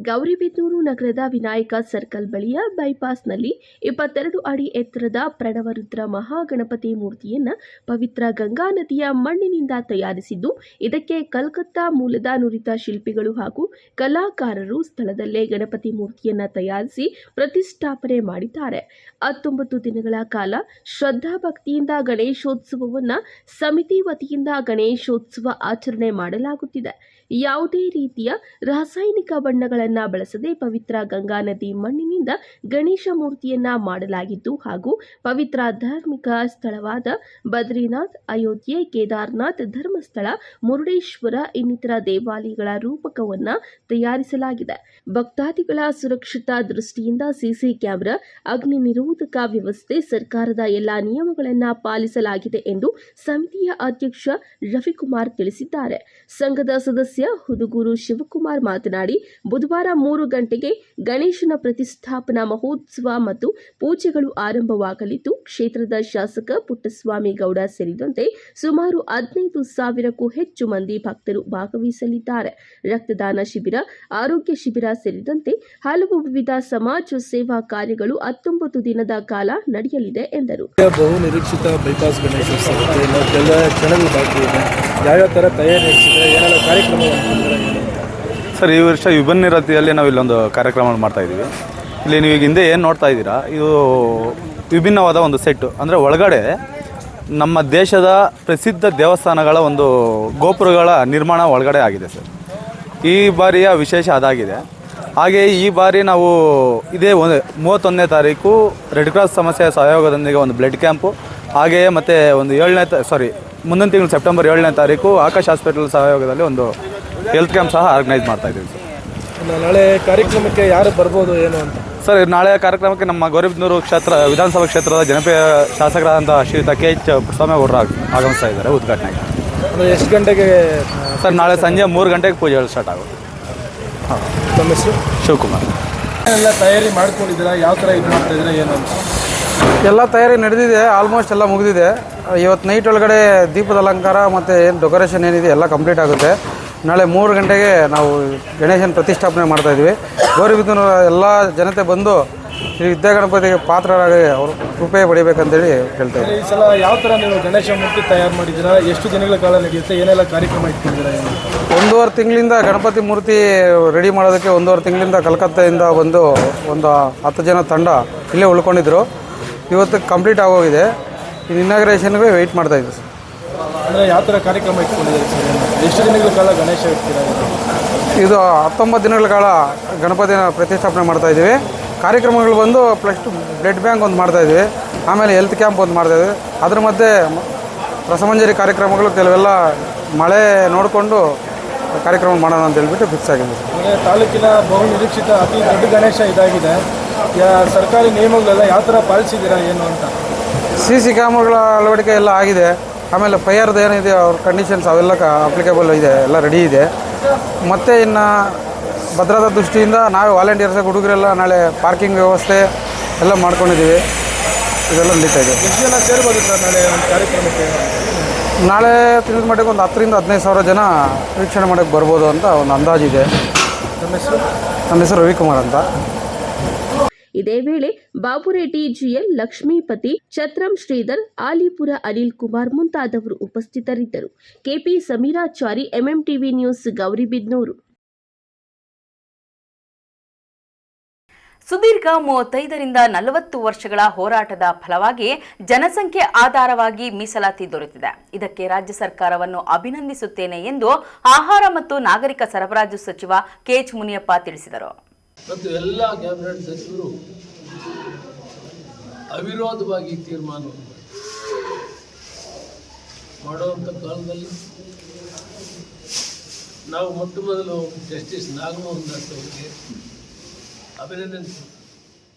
ಗೌರಿಬಿದನೂರು ನಗರದ ವಿನಾಯಕ ಸರ್ಕಲ್ ಬಳಿಯ ಬೈಪಾಸ್ನಲ್ಲಿ 22 ಅಡಿ ಎತ್ತರದ ಪ್ರಣವರುದ್ರ ಮಹಾಗಣಪತಿ ಮೂರ್ತಿಯನ್ನು ಪವಿತ್ರ ಗಂಗಾ ನದಿಯ ಮಣ್ಣಿನಿಂದ ತಯಾರಿಸಿದ್ದು, ಇದಕ್ಕೆ ಕಲ್ಕತ್ತಾ ಮೂಲದ ನುರಿತ ಶಿಲ್ಪಿಗಳು ಹಾಗೂ ಕಲಾಕಾರರು ಸ್ಥಳದಲ್ಲೇ ಗಣಪತಿ ಮೂರ್ತಿಯನ್ನು ತಯಾರಿಸಿ ಪ್ರತಿಷ್ಠಾಪನೆ ಮಾಡಿದ್ದಾರೆ. 19 ದಿನಗಳ ಕಾಲ ಶ್ರದ್ಧಾಭಕ್ತಿಯಿಂದ ಗಣೇಶೋತ್ಸವವನ್ನು ಸಮಿತಿ ವತಿಯಿಂದ ಗಣೇಶೋತ್ಸವ ಆಚರಣೆ ಮಾಡಲಾಗುತ್ತಿದೆ. ಯಾವುದೇ ರೀತಿಯ ರಾಸಾಯನಿಕ ಬಣ್ಣಗಳನ್ನು ಬಳಸದೆ ಪವಿತ್ರ ಗಂಗಾ ನದಿ ಮಣ್ಣಿನಿಂದ ಗಣೇಶ ಮೂರ್ತಿಯನ್ನ ಮಾಡಲಾಗಿದ್ದು ಹಾಗೂ ಪವಿತ್ರ ಧಾರ್ಮಿಕ ಸ್ಥಳವಾದ ಬದ್ರಿನಾಥ್, ಅಯೋಧ್ಯೆ, ಕೇದಾರ್ನಾಥ್, ಧರ್ಮಸ್ಥಳ, ಮುರುಡೇಶ್ವರ ಇನ್ನಿತರ ದೇವಾಲಯಗಳ ರೂಪಕವನ್ನ ತಯಾರಿಸಲಾಗಿದೆ. ಭಕ್ತಾದಿಗಳ ಸುರಕ್ಷತಾ ದೃಷ್ಟಿಯಿಂದ ಸಿಸಿ ಕ್ಯಾಮೆರಾ, ಅಗ್ನಿ ನಿರೋಧಕ ವ್ಯವಸ್ಥೆ, ಸರ್ಕಾರದ ಎಲ್ಲಾ ನಿಯಮಗಳನ್ನು ಪಾಲಿಸಲಾಗಿದೆ ಎಂದು ಸಮಿತಿಯ ಅಧ್ಯಕ್ಷ ರವಿಕುಮಾರ್ ತಿಳಿಸಿದ್ದಾರೆ. ಸಂಘದ ಸದಸ್ಯ ಹುದುಗೂರು ಶಿವಕುಮಾರ್ ಮಾತನಾಡಿ, ಬುಧವಾರ 3 ಗಂಟೆಗೆ ಗಣೇಶನ ಪ್ರತಿಷ್ಠಾಪನಾ ಮಹೋತ್ಸವ ಮತ್ತು ಪೂಜೆಗಳು ಆರಂಭವಾಗಲಿದ್ದು, ಕ್ಷೇತ್ರದ ಶಾಸಕ ಪುಟ್ಟಸ್ವಾಮಿ ಗೌಡ ಸೇರಿದಂತೆ ಸುಮಾರು 15,000ಕ್ಕೂ ಹೆಚ್ಚು ಮಂದಿ ಭಕ್ತರು ಭಾಗವಹಿಸಲಿದ್ದಾರೆ. ರಕ್ತದಾನ ಶಿಬಿರ, ಆರೋಗ್ಯ ಶಿಬಿರ ಸೇರಿದಂತೆ ಹಲವು ವಿವಿಧ ಸಮಾಜ ಸೇವಾ ಕಾರ್ಯಗಳು 19 ದಿನದ ಕಾಲ ನಡೆಯಲಿದೆ ಎಂದರು. ಬಹು ನಿರೀಕ್ಷಿತ ಬೈಪಾಸ್ ಗಣೇಶೋತ್ಸವಕ್ಕೆ ಕೆಲ ಕ್ಷಣಗಳು ಬಾಕಿ ಇದೆ. ಯಾವ್ಯಾವ ಥರ ತಯಾರಿ ನಡೆಸಿದೆ, ಏನೆಲ್ಲ ಕಾರ್ಯಕ್ರಮ ಸರ್? ಈ ವರ್ಷ ವಿಭಿನ್ನ ರೀತಿಯಲ್ಲಿ ನಾವು ಇಲ್ಲೊಂದು ಕಾರ್ಯಕ್ರಮ ಮಾಡ್ತಾ ಇದ್ದೀವಿ. ಇಲ್ಲಿ ನೀವು ಈಗ ಹಿಂದೆ ಏನು ನೋಡ್ತಾ ಇದ್ದೀರಾ, ಇದು ವಿಭಿನ್ನವಾದ ಒಂದು ಸೆಟ್ಟು. ಅಂದರೆ ಒಳಗಡೆ ನಮ್ಮ ದೇಶದ ಪ್ರಸಿದ್ಧ ದೇವಸ್ಥಾನಗಳ ಒಂದು ಗೋಪುರಗಳ ನಿರ್ಮಾಣ ಒಳಗಡೆ ಆಗಿದೆ ಸರ್. ಈ ಬಾರಿಯ ವಿಶೇಷ ಅದಾಗಿದೆ. ಹಾಗೆ ಈ ಬಾರಿ ನಾವು ಇದೇ 31ನೇ ತಾರೀಕು ರೆಡ್ ಕ್ರಾಸ್ ಸಮಸ್ಯೆಯ ಸಹಯೋಗದೊಂದಿಗೆ ಒಂದು ಬ್ಲಡ್ ಕ್ಯಾಂಪು, ಹಾಗೆಯೇ ಮತ್ತು ಒಂದು ಮುಂದಿನ ತಿಂಗಳು ಸೆಪ್ಟೆಂಬರ್ 7ನೇ ತಾರೀಕು ಆಕಾಶ್ ಹಾಸ್ಪಿಟಲ್ ಸಹಯೋಗದಲ್ಲಿ ಒಂದು ಹೆಲ್ತ್ ಕ್ಯಾಂಪ್ ಸಹ ಆರ್ಗನೈಸ್ ಮಾಡ್ತಾ ಇದ್ದೀವಿ ಸರ್. ನಾಳೆ ಕಾರ್ಯಕ್ರಮಕ್ಕೆ ಯಾರು ಬರ್ಬೋದು ಏನು ಅಂತ ಸರ್? ನಾಳೆ ಕಾರ್ಯಕ್ರಮಕ್ಕೆ ನಮ್ಮ ಗೌರಿಬಿದನೂರು ವಿಧಾನಸಭಾ ಕ್ಷೇತ್ರದ ಜನಪ್ರಿಯ ಶಾಸಕರಾದಂಥ ಶ್ರೀಯುತ KH ಪುಟ್ಟಸ್ವಾಮಿಗೌಡರು ಆಗಮಿಸ್ತಾ ಇದ್ದಾರೆ ಉದ್ಘಾಟನೆಗೆ. ಅಂದರೆ ಎಷ್ಟು ಗಂಟೆಗೆ ಸರ್? ನಾಳೆ ಸಂಜೆ 3 ಗಂಟೆಗೆ ಪೂಜೆಗಳು ಸ್ಟಾರ್ಟ್ ಆಗುತ್ತೆ. ಹಾಂ, ನಮ್ಮ ಹೆಸರು ಶಿವಕುಮಾರ್. ಎಲ್ಲ ತಯಾರಿ ಮಾಡ್ಕೊಂಡಿದ್ದೀರಾ? ಯಾವ ಥರ ಇದು ಮಾಡ್ತಾಯಿದ್ದೀರಾ ಏನು ಅಂತ? ಎಲ್ಲ ತಯಾರಿ ನಡೆದಿದೆ, ಆಲ್ಮೋಸ್ಟ್ ಎಲ್ಲ ಮುಗಿದಿದೆ. ಇವತ್ತು ನೈಟ್ ಒಳಗಡೆ ದೀಪದ ಅಲಂಕಾರ ಮತ್ತು ಏನು ಡೆಕೋರೇಷನ್ ಏನಿದೆ ಎಲ್ಲ ಕಂಪ್ಲೀಟ್ ಆಗುತ್ತೆ. ನಾಳೆ 3 ಗಂಟೆಗೆ ನಾವು ಗಣೇಶನ ಪ್ರತಿಷ್ಠಾಪನೆ ಮಾಡ್ತಾಯಿದ್ವಿ. ಗೌರಿಬಿದನೂರ ಎಲ್ಲ ಜನತೆ ಬಂದು ಶ್ರೀ ವಿದ್ಯಾಗಣಪತಿಗೆ ಪಾತ್ರರಾಗಿ ಅವರು ಕೃಪೆ ಪಡಿಬೇಕಂತೇಳಿ ಹೇಳ್ತಾ ಇದ್ದೀವಿ. ಈ ಸಲ ಯಾವ ಥರ ನೀವು ಗಣೇಶ ಮೂರ್ತಿ ತಯಾರು ಮಾಡಿದ್ದೀರಾ? ಎಷ್ಟು ದಿನಗಳ ಕಾಲ ನಡೆಯುತ್ತೆ? ಏನೆಲ್ಲ ಕಾರ್ಯಕ್ರಮ ಇಟ್ಕೊಂಡಿದ್ದೀರಾ? 1.5 ತಿಂಗಳಿಂದ ಗಣಪತಿ ಮೂರ್ತಿ ರೆಡಿ ಮಾಡೋದಕ್ಕೆ 1.5 ತಿಂಗಳಿಂದ ಕಲ್ಕತ್ತೆಯಿಂದ ಬಂದು ಒಂದು 10 ಜನ ತಂಡ ಇಲ್ಲೇ ಉಳ್ಕೊಂಡಿದ್ರು. ಇವತ್ತು ಕಂಪ್ಲೀಟ್ ಆಗೋಗಿದೆ. ಇನ್ನು ಇನಾಗ್ರೇಷನ್ಗೆ ವೆಯ್ಟ್ ಮಾಡ್ತಾ ಇದ್ದೀವಿ ಸರ್. ಅಂದರೆ ಯಾವ ಥರ ಕಾರ್ಯಕ್ರಮ ಇಟ್ಕೊಂಡಿದ್ದೀರಿ ಸರ್? ಎಷ್ಟು ದಿನಗಳ ಕಾಲ ಗಣೇಶ ಇಡ್ತೀರಾ? ಇದು 19 ದಿನಗಳ ಕಾಲ ಗಣಪತಿನ ಪ್ರತಿಷ್ಠಾಪನೆ ಮಾಡ್ತಾಯಿದ್ದೀವಿ. ಕಾರ್ಯಕ್ರಮಗಳು ಬಂದು ಪ್ಲಸ್ ಬ್ಲಡ್ ಬ್ಯಾಂಕ್ ಒಂದು ಮಾಡ್ತಾಯಿದ್ವಿ, ಆಮೇಲೆ ಹೆಲ್ತ್ ಕ್ಯಾಂಪ್ ಒಂದು ಮಾಡ್ತಾಯಿದ್ವಿ. ಅದ್ರ ಮಧ್ಯೆ ರಸಮಂಜರಿ ಕಾರ್ಯಕ್ರಮಗಳು ಕೆಲವೆಲ್ಲ ಮಳೆ ನೋಡಿಕೊಂಡು ಕಾರ್ಯಕ್ರಮ ಮಾಡೋಣ ಅಂತ ಹೇಳ್ಬಿಟ್ಟು ಫಿಕ್ಸ್ ಆಗಿದೆ. ತಾಲೂಕಿನ ಬಹು ನಿರೀಕ್ಷಿತ ಅತಿ ದೊಡ್ಡ ಗಣೇಶ ಇದಾಗಿದೆ. ಸರ್ಕಾರಿ ನಿಯಮಗಳೆಲ್ಲ ಯಾವ ಥರ ಪಾಲಿಸಿದ್ದೀರಾ ಏನು ಅಂತ? CC ಕ್ಯಾಮ್ರಾಗಳ ಅಳವಡಿಕೆ ಎಲ್ಲ ಆಗಿದೆ. ಆಮೇಲೆ ಫೈರ್ದು ಏನಿದೆ ಅವ್ರ ಕಂಡೀಷನ್ಸ್ ಅವೆಲ್ಲ ಅಪ್ಲಿಕೇಬಲ್ ಇದೆ, ಎಲ್ಲ ರೆಡಿ ಇದೆ. ಮತ್ತು ಇನ್ನು ಭದ್ರತಾ ದೃಷ್ಟಿಯಿಂದ ನಾವು ವಾಲಂಟಿಯರ್ಸ್ ಹುಡುಗರೆಲ್ಲ ನಾಳೆ ಪಾರ್ಕಿಂಗ್ ವ್ಯವಸ್ಥೆ ಎಲ್ಲ ಮಾಡ್ಕೊಂಡಿದ್ದೀವಿ. ಇದೆಲ್ಲ ನಡೀತಾ ಇದೆ. ಎಷ್ಟು ಜನ ಸೇರ್ಬೋದು ಸರ್ ನಾಳೆ ಒಂದು ಕಾರ್ಯಕ್ರಮಕ್ಕೆ? ನಾಳೆ ತಿಳಿದ ಮಟ್ಟಿಗೆ ಒಂದು 10,000 ರಿಂದ 15,000 ಜನ ವೀಕ್ಷಣೆ ಮಾಡೋಕ್ಕೆ ಬರ್ಬೋದು ಅಂತ ಒಂದು ಅಂದಾಜಿದೆ. ನಮ್ಮ ಹೆಸರು ರವಿಕುಮಾರ್ ಅಂತ. ಇದೇ ವೇಳೆ ಬಾಬುರೆಡ್ಡಿ, GL ಲಕ್ಷ್ಮೀಪತಿ, ಛತ್ರಂ ಶ್ರೀಧರ್, ಆಲಿಪುರ ಅನಿಲ್ ಕುಮಾರ್ ಮುಂತಾದವರು ಉಪಸ್ಥಿತರಿದ್ದರು. KP Sameerachari, MMTV news, Gauribidanur. ಸುದೀರ್ಘ 35 ರಿಂದ 40 ವರ್ಷಗಳ ಹೋರಾಟದ ಫಲವಾಗಿ ಜನಸಂಖ್ಯೆ ಆಧಾರವಾಗಿ ಮೀಸಲಾತಿ ದೊರೆತಿದೆ. ಇದಕ್ಕೆ ರಾಜ್ಯ ಸರ್ಕಾರವನ್ನು ಅಭಿನಂದಿಸುತ್ತೇನೆ ಎಂದು ಆಹಾರ ಮತ್ತು ನಾಗರಿಕ ಸರಬರಾಜು ಸಚಿವ KH ಮುನಿಯಪ್ಪ ತಿಳಿಸಿದರು. ಮತ್ತು ಎಲ್ಲ ಕ್ಯಾಬಿನೆಟ್ ಸಚಿವರು ಅವಿರೋಧವಾಗಿ ತೀರ್ಮಾನ ಮಾಡುವಂಥ ಕಾಲದಲ್ಲಿ ನಾವು ಮೊಟ್ಟ ಮೊದಲು ಜಸ್ಟಿಸ್ ನಾಗಮೋಹನ್ ದಾಸ್ ಅವರಿಗೆ ಅಭಿನಂದನೆ.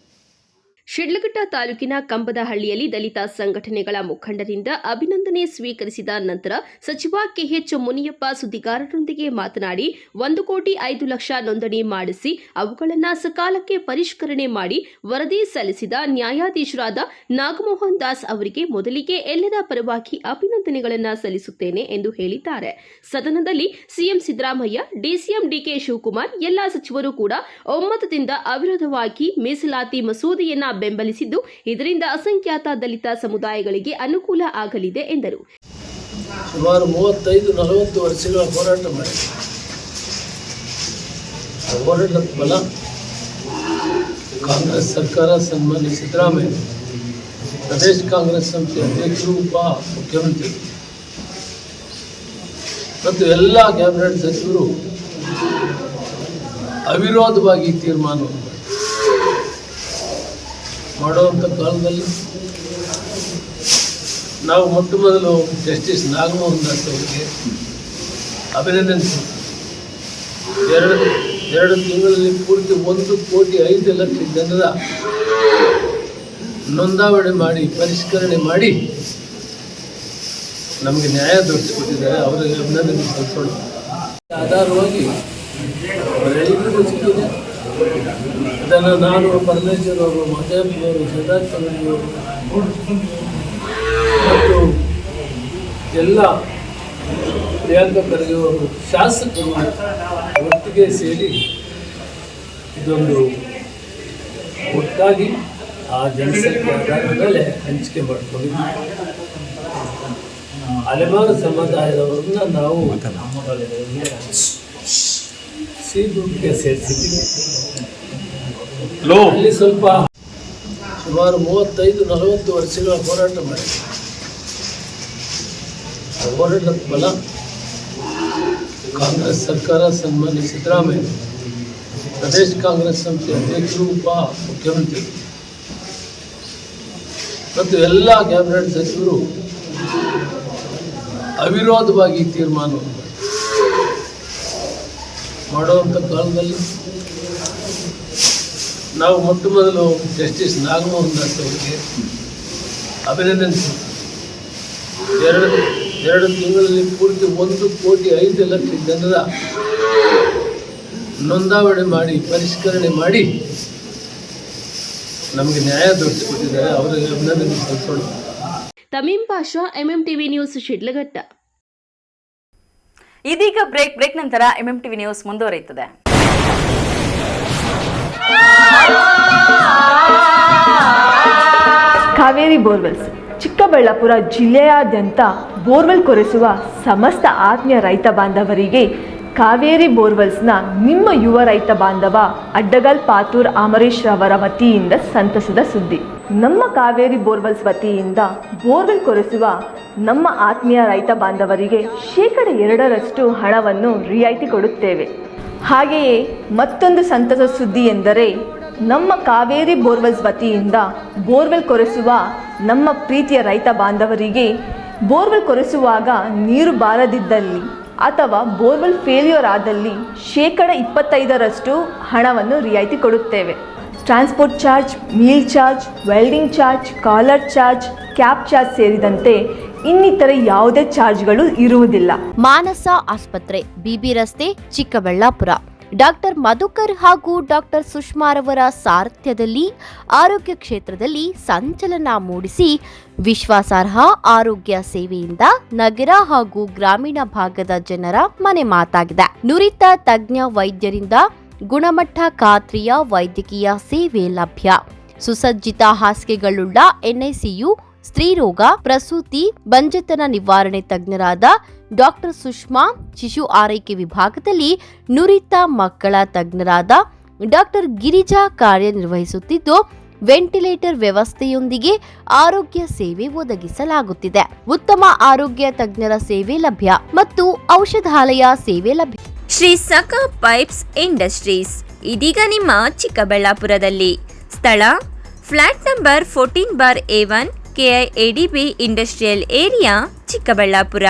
ಶಿಡ್ಲಘಟ್ಟ ತಾಲೂಕಿನ ಕಂಬದಹಳ್ಳಿಯಲ್ಲಿ ದಲಿತ ಸಂಘಟನೆಗಳ ಮುಖಂಡರಿಂದ ಅಭಿನಂದನೆ ಸ್ವೀಕರಿಸಿದ ನಂತರ ಸಚಿವ KH ಮುನಿಯಪ್ಪ ಸುದ್ದಿಗಾರರೊಂದಿಗೆ ಮಾತನಾಡಿ 1,05,00,000 ನೋಂದಣಿ ಮಾಡಿಸಿ ಅವುಗಳನ್ನು ಸಕಾಲಕ್ಕೆ ಪರಿಷ್ಕರಣೆ ಮಾಡಿ ವರದಿ ಸಲ್ಲಿಸಿದ ನ್ಯಾಯಾಧೀಶರಾದ ನಾಗಮೋಹನ್ ದಾಸ್ ಅವರಿಗೆ ಮೊದಲಿಗೆ ಎಲ್ಲರ ಪರವಾಗಿ ಅಭಿನಂದನೆಗಳನ್ನು ಸಲ್ಲಿಸುತ್ತೇನೆ ಎಂದು ಹೇಳಿದ್ದಾರೆ. ಸದನದಲ್ಲಿ CM Siddaramaiah, DCM DK Shivakumar ಎಲ್ಲ ಸಚಿವರು ಕೂಡ ಒಮ್ಮತದಿಂದ ಅವಿರೋಧವಾಗಿ ಮೀಸಲಾತಿ ಮಸೂದೆಯನ್ನ ಬೆಂಬಲಿಸಿದ್ದು ಇದರಿಂದ ಅಸಂಖ್ಯಾತ ದಲಿತ ಸಮುದಾಯಗಳಿಗೆ ಅನುಕೂಲ ಆಗಲಿದೆ ಎಂದರು. ಸುಮಾರು 35-40 ವರ್ಷಗಳ ಹೋರಾಟ ಮಾಡಿ ಹೋರಾಟದ ಫಲ ಕಾಂಗ್ರೆಸ್ ಸರ್ಕಾರ ಸನ್ಮಾನ್ಯ ಸಿದ್ದರಾಮಯ್ಯ ಪ್ರದೇಶ ಕಾಂಗ್ರೆಸ್ ಸಮಿತಿ ಅಧ್ಯಕ್ಷರು, ಉಪ ಮುಖ್ಯಮಂತ್ರಿ ಮತ್ತು ಎಲ್ಲ ಕ್ಯಾಬಿನೆಟ್ ಸಚಿವರು ಅವಿರೋಧವಾಗಿ ತೀರ್ಮಾನವನ್ನು ಮಾಡುವಂಥ ಕಾಲದಲ್ಲಿ ನಾವು ಮೊಟ್ಟ ಮೊದಲು ಜಸ್ಟಿಸ್ ನಾಗಮೋಹನ್ ದಾಸ್ ಅವರಿಗೆ ಅಭಿನಂದನೆ. ಎರಡು ತಿಂಗಳಲ್ಲಿ ಪೂರ್ತಿ 1,05,00,000 ಜನರ ನೋಂದಾವಣೆ ಮಾಡಿ ಪರಿಷ್ಕರಣೆ ಮಾಡಿ ನಮಗೆ ನ್ಯಾಯ ದೊರಕಿಸಿಕೊಟ್ಟಿದ್ದಾರೆ. ಅವರಿಗೆ ಅಭಿನಂದನೆ ಸಲ್ಲಿಸೋಣ. ಆಧಾರವಾಗಿ ಅವರೆಲ್ಲರಿಗೂ ಸಿಕ್ಕಿದೆ. ಅದನ್ನು ನಾನು, ಪರಮೇಶ್ವರ್ ಅವರು, ಮಹದೇವವರು, ಸದಾಚಾರ್ಯವರು ಮತ್ತು ಎಲ್ಲ ಪ್ರಿಯಾಂಕಾ ಖರ್ಗೆ ಅವರು, ಶಾಸಕರು ಒಟ್ಟಿಗೆ ಸೇರಿ ಇದೊಂದು ಒಟ್ಟಾಗಿ ಆ ಜನಸಂಖ್ಯೆ ಆಧಾರದ ಮೇಲೆ ಹಂಚಿಕೆ ಮಾಡ್ಕೊಂಡಿದ್ದೀವಿ. ಅಲೆಮಾರು ಸಮುದಾಯದವರನ್ನ ನಾವು ಸಿ ಗ್ರೂಪ್ಗೆ ಸೇರಿಸಿದ್ದೀವಿ. ಅಲ್ಲಿ ಸ್ವಲ್ಪ ಸುಮಾರು 35-40 ವರ್ಷಗಳ ಹೋರಾಟ ಮಾಡಿದೆ. ಹೋರಾಟದ ಫಲ ಕಾಂಗ್ರೆಸ್ ಸರ್ಕಾರ, ಸನ್ಮಾನ್ಯ ಸಿದ್ದರಾಮಯ್ಯ ಪ್ರದೇಶ ಕಾಂಗ್ರೆಸ್ ಸಮಿತಿ ಅಧ್ಯಕ್ಷರು, ಉಪ ಮುಖ್ಯಮಂತ್ರಿ ಮತ್ತು ಎಲ್ಲ ಕ್ಯಾಬಿನೆಟ್ ಸಚಿವರು ಅವಿರೋಧವಾಗಿ ತೀರ್ಮಾನವನ್ನು ಮಾಡುವಂಥ ಕಾಲದಲ್ಲಿ ನಾವು ಮೊಟ್ಟ ಮೊದಲು ಜಸ್ಟಿಸ್ ನಾಗಮೋಹನ್ ದಾಸ್ ಅವರಿಗೆ ಅಭಿನಂದನೆ. ಎರಡು ತಿಂಗಳಲ್ಲಿ ಪೂರ್ತಿ 1,05,00,000 ಜನರ ನೋಂದಾವಣೆ ಮಾಡಿ ಪರಿಷ್ಕರಣೆ ಮಾಡಿ ನಮಗೆ ನ್ಯಾಯ ದೊರಕಿಸಿಕೊಟ್ಟಿದ್ದಾರೆ. ಅವರಿಗೆ ಅಭಿನಂದನೆ ಸಲ್ಲಿಸೋಣ. ತಮೀಂ ಪಾಷಾ, MMTV ನ್ಯೂಸ್, ಶಿಡ್ಲಘಟ್ಟ. ಇದೀಗ ಬ್ರೇಕ್ ನಂತರ MMTV ನ್ಯೂಸ್ ಮುಂದುವರಿಯುತ್ತದೆ. ಕಾವೇರಿ ಬೋರ್ವೆಲ್ಸ್ ಚಿಕ್ಕಬಳ್ಳಾಪುರ ಜಿಲ್ಲೆಯಾದ್ಯಂತ ಬೋರ್ವೆಲ್ ಕೊರೆಸುವ ಸಮಸ್ತ ಆತ್ಮೀಯ ರೈತ ಬಾಂಧವರಿಗೆ ಕಾವೇರಿ ಬೋರ್ವೆಲ್ಸ್ನ ನಿಮ್ಮ ಯುವ ರೈತ ಬಾಂಧವ ಅಡ್ಡಗಲ್ ಪಾತೂರ್ ಅಮರೀಶ್ ರವರ ವತಿಯಿಂದ ಸಂತಸದ ಸುದ್ದಿ. ನಮ್ಮ ಕಾವೇರಿ ಬೋರ್ವೆಲ್ಸ್ ವತಿಯಿಂದ ಬೋರ್ವೆಲ್ ಕೊರೆಸುವ ನಮ್ಮ ಆತ್ಮೀಯ ರೈತ ಬಾಂಧವರಿಗೆ 2% ಹಣವನ್ನು ರಿಯಾಯಿತಿ ಕೊಡುತ್ತೇವೆ. ಹಾಗೆಯೇ ಮತ್ತೊಂದು ಸಂತಸ ಸುದ್ದಿ ಎಂದರೆ ನಮ್ಮ ಕಾವೇರಿ ಬೋರ್ವೆಲ್ಸ್ ವತಿಯಿಂದ ಬೋರ್ವೆಲ್ ಕೊರೆಸುವ ನಮ್ಮ ಪ್ರೀತಿಯ ರೈತ ಬಾಂಧವರಿಗೆ ಬೋರ್ವೆಲ್ ಕೊರೆಸುವಾಗ ನೀರು ಬಾರದಿದ್ದಲ್ಲಿ ಅಥವಾ ಬೋರ್ವೆಲ್ ಫೇಲ್ಯೂರ್ ಆದಲ್ಲಿ 25% ಹಣವನ್ನು ರಿಯಾಯಿತಿ ಕೊಡುತ್ತೇವೆ. Transport charge, meal charge, welding charge, collar charge, cab charge ಸೇರಿದಂತೆ ಇನ್ನಿತರೆ ಯಾವುದೇ ಚಾರ್ಜ್ಗಳು ಇರುವುದಿಲ್ಲ. ಮಾನಸ ಆಸ್ಪತ್ರೆ, BB ರಸ್ತೆ, ಚಿಕ್ಕಬಳ್ಳಾಪುರ. ಡಾಕ್ಟರ್ ಮಧುಕರ್ ಹಾಗೂ ಡಾಕ್ಟರ್ ಸುಷ್ಮಾರವರ ಸಾರಥ್ಯದಲ್ಲಿ ಆರೋಗ್ಯ ಕ್ಷೇತ್ರದಲ್ಲಿ ಸಂಚಲನ ಮೂಡಿಸಿ ವಿಶ್ವಾಸಾರ್ಹ ಆರೋಗ್ಯ ಸೇವೆಯಿಂದ ನಗರ ಹಾಗೂ ಗ್ರಾಮೀಣ ಭಾಗದ ಜನರ ಮನೆ ಮಾತಾಗಿದೆ. ನುರಿತ ತಜ್ಞ ವೈದ್ಯರಿಂದ ಗುಣಮಟ್ಟ ಖಾತ್ರಿಯ ವೈದ್ಯಕೀಯ ಸೇವೆ ಲಭ್ಯ. ಸುಸಜ್ಜಿತ ಹಾಸಿಗೆಗಳುಳ್ಳ NICU, ಸ್ತ್ರೀರೋಗ, ಪ್ರಸೂತಿ, ಬಂಜೆತನ ನಿವಾರಣೆ ತಜ್ಞರಾದ ಡಾಕ್ಟರ್ ಸುಷ್ಮಾ, ಶಿಶು ಆರೈಕೆ ವಿಭಾಗದಲ್ಲಿ ನುರಿತ ಮಕ್ಕಳ ತಜ್ಞರಾದ ಡಾಕ್ಟರ್ ಗಿರಿಜಾ ಕಾರ್ಯನಿರ್ವಹಿಸುತ್ತಿದ್ದು, ವೆಂಟಿಲೇಟರ್ ವ್ಯವಸ್ಥೆಯೊಂದಿಗೆ ಆರೋಗ್ಯ ಸೇವೆ ಒದಗಿಸಲಾಗುತ್ತಿದೆ. ಉತ್ತಮ ಆರೋಗ್ಯ ತಜ್ಞರ ಸೇವೆ ಲಭ್ಯ ಮತ್ತು ಔಷಧಾಲಯ ಸೇವೆ ಲಭ್ಯ. ಶ್ರೀ ಸಖಾ ಪೈಪ್ಸ್ ಇಂಡಸ್ಟ್ರೀಸ್ ಇದೀಗ ನಿಮ್ಮ ಚಿಕ್ಕಬಳ್ಳಾಪುರದಲ್ಲಿ. ಸ್ಥಳ flat number 14/A1, KIADB industrial area, Chikkaballapur.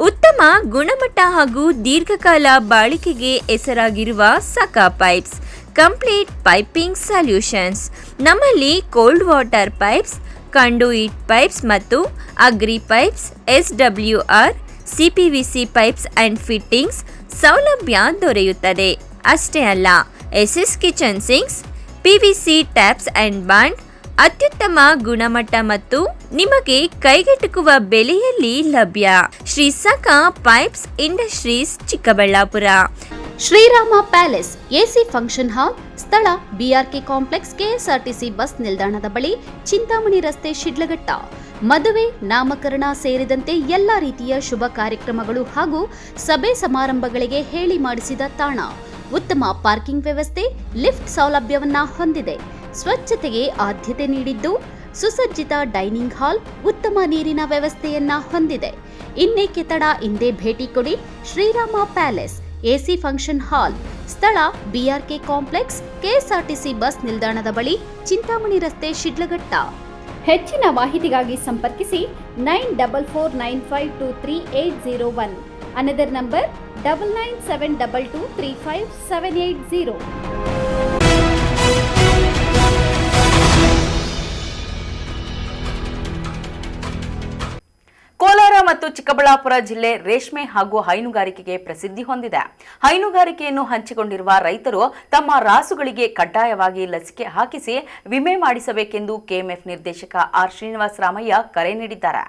ಉತ್ತಮ ಗುಣಮಟ್ಟ ಹಾಗೂ ದೀರ್ಘಕಾಲ ಬಾಳಿಕೆಗೆ ಹೆಸರಾಗಿರುವ Sakha pipes complete piping solutions. ನಮ್ಮಲ್ಲಿ cold water pipes, conduit pipes ಮತ್ತು agri pipes, SWR, CPVC pipes and fittings ಸೌಲಭ್ಯ ದೊರೆಯುತ್ತದೆ. ಅಷ್ಟೇ ಅಲ್ಲ, SS kitchen sinks, PVC taps and bond ಅತ್ಯುತ್ತಮ ಗುಣಮಟ್ಟ ಮತ್ತು ನಿಮಗೆ ಕೈಗೆಟುಕುವ ಬೆಲೆಯಲ್ಲಿ ಲಭ್ಯ. Shri Sakha pipes industries, Chikkaballapur. Shriram palace AC function hall. ಸ್ಥಳ BRK ಕಾಂಪ್ಲೆಕ್ಸ್, KSRTC ಬಸ್ ನಿಲ್ದಾಣದ ಬಳಿ, ಚಿಂತಾಮಣಿ ರಸ್ತೆ, ಶಿಡ್ಲಘಟ್ಟ. ಮದುವೆ, ನಾಮಕರಣ ಸೇರಿದಂತೆ ಎಲ್ಲ ರೀತಿಯ ಶುಭ ಕಾರ್ಯಕ್ರಮಗಳು ಹಾಗೂ ಸಭೆ ಸಮಾರಂಭಗಳಿಗೆ ಹೇಳಿ ಮಾಡಿಸಿದ ತಾಣ. ಉತ್ತಮ ಪಾರ್ಕಿಂಗ್ ವ್ಯವಸ್ಥೆ, ಲಿಫ್ಟ್ ಸೌಲಭ್ಯವನ್ನ ಹೊಂದಿದೆ. ಸ್ವಚ್ಛತೆಗೆ ಆದ್ಯತೆ ನೀಡಿದ್ದು ಸುಸಜ್ಜಿತ ಡೈನಿಂಗ್ ಹಾಲ್, ಉತ್ತಮ ನೀರಿನ ವ್ಯವಸ್ಥೆಯನ್ನ ಹೊಂದಿದೆ. ಇನ್ನೇಕೆ ತಡ, ಇಂದೇ ಭೇಟಿ ಕೊಡಿ Srirama palace, AC function hall. ಸ್ಥಳ ಬಿಆರ್ಕೆ ಕಾಂಪ್ಲೆಕ್ಸ್, ಕೆಎಸ್ಆರ್ಟಿಸಿ ಬಸ್ ನಿಲ್ದಾಣದ ಬಳಿ, ಚಿಂತಾಮಣಿ ರಸ್ತೆ, ಶಿಡ್ಲಘಟ್ಟ. ಹೆಚ್ಚಿನ ಮಾಹಿತಿಗಾಗಿ ಸಂಪರ್ಕಿಸಿ 9449523801. Another number 9972235780. ಕೋಲಾರ ಮತ್ತು ಚಿಕ್ಕಬಳ್ಳಾಪುರ ಜಿಲ್ಲೆ ರೇಷ್ಮೆ ಹಾಗೂ ಹೈನುಗಾರಿಕೆಗೆ ಪ್ರಸಿದ್ಧಿ ಹೊಂದಿದೆ. ಹೈನುಗಾರಿಕೆಯನ್ನು ಹಂಚಿಕೊಂಡಿರುವ ರೈತರು ತಮ್ಮ ರಾಸುಗಳಿಗೆ ಕಡ್ಡಾಯವಾಗಿ ಲಸಿಕೆ ಹಾಕಿಸಿ ವಿಮೆ ಮಾಡಿಸಬೇಕೆಂದು ಕೆಎಂಎಫ್ ನಿರ್ದೇಶಕ ಆರ್ ಶ್ರೀನಿವಾಸ ರಾಮಯ್ಯ ಕರೆ ನೀಡಿದ್ದಾರೆ.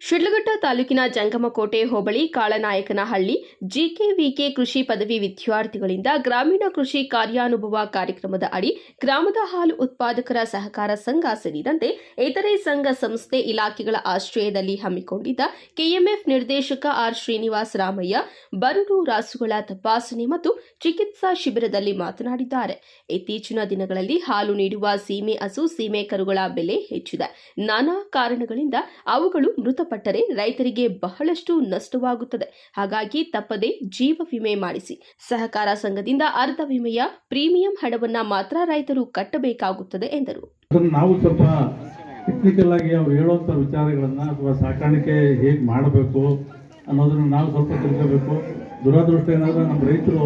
ಶಿಡ್ಲಘಟ್ಟ ತಾಲೂಕಿನ ಜಂಗಮಕೋಟೆ ಹೋಬಳಿ ಕಾಳನಾಯಕನಹಳ್ಳಿ ಜಿಕೆವಿಕೆ ಕೃಷಿ ಪದವಿ ವಿದ್ಯಾರ್ಥಿಗಳಿಂದ ಗ್ರಾಮೀಣ ಕೃಷಿ ಕಾರ್ಯಾನುಭವ ಕಾರ್ಯಕ್ರಮದ ಅಡಿ ಗ್ರಾಮದ ಹಾಲು ಉತ್ಪಾದಕರ ಸಹಕಾರ ಸಂಘ ಸೇರಿದಂತೆ ಇತರೆ ಸಂಘ ಸಂಸ್ಥೆ ಇಲಾಖೆಗಳ ಆಶ್ರಯದಲ್ಲಿ ಹಮ್ಮಿಕೊಂಡಿದ್ದ ಕೆಎಂಎಫ್ ನಿರ್ದೇಶಕ ಆರ್ ಶ್ರೀನಿವಾಸ ರಾಮಯ್ಯ ಬರಡು ರಾಸುಗಳ ತಪಾಸಣೆ ಮತ್ತು ಚಿಕಿತ್ಸಾ ಶಿಬಿರದಲ್ಲಿ ಮಾತನಾಡಿದ್ದಾರೆ. ಇತ್ತೀಚಿನ ದಿನಗಳಲ್ಲಿ ಹಾಲು ನೀಡುವ ಸೀಮೆ ಹಸು, ಸೀಮೆ ಕರುಗಳ ಬೆಲೆ ಹೆಚ್ಚಿದೆ. ನಾನಾ ಕಾರಣಗಳಿಂದ ಅವುಗಳು ಮೃತಪಟ್ಟರೆ ರೈತರಿಗೆ ಬಹಳಷ್ಟು ನಷ್ಟವಾಗುತ್ತದೆ. ಹಾಗಾಗಿ ತಪ್ಪದೆ ಜೀವ ವಿಮೆ ಮಾಡಿಸಿ. ಸಹಕಾರ ಸಂಘದಿಂದ ಅರ್ಧ ವಿಮೆಯ ಪ್ರೀಮಿಯಂ ಹಣವನ್ನ ಮಾತ್ರ ರೈತರು ಕಟ್ಟಬೇಕಾಗುತ್ತದೆ ಎಂದರು. ನಾವು ಸ್ವಲ್ಪ ಟೆಕ್ನಿಕಲ್ ಆಗಿ ಅವ್ರು ಹೇಳುವಂಥ ವಿಚಾರಗಳನ್ನ ಅಥವಾ ಸಾಕಾಣಿಕೆ ಹೇಗೆ ಮಾಡಬೇಕು ಅನ್ನೋದನ್ನ ನಾವು ಸ್ವಲ್ಪ ತಿಳ್ಕೋಬೇಕು. ದುರದೃಷ್ಟ ಏನಾದರೂ ನಮ್ಮ ರೈತರು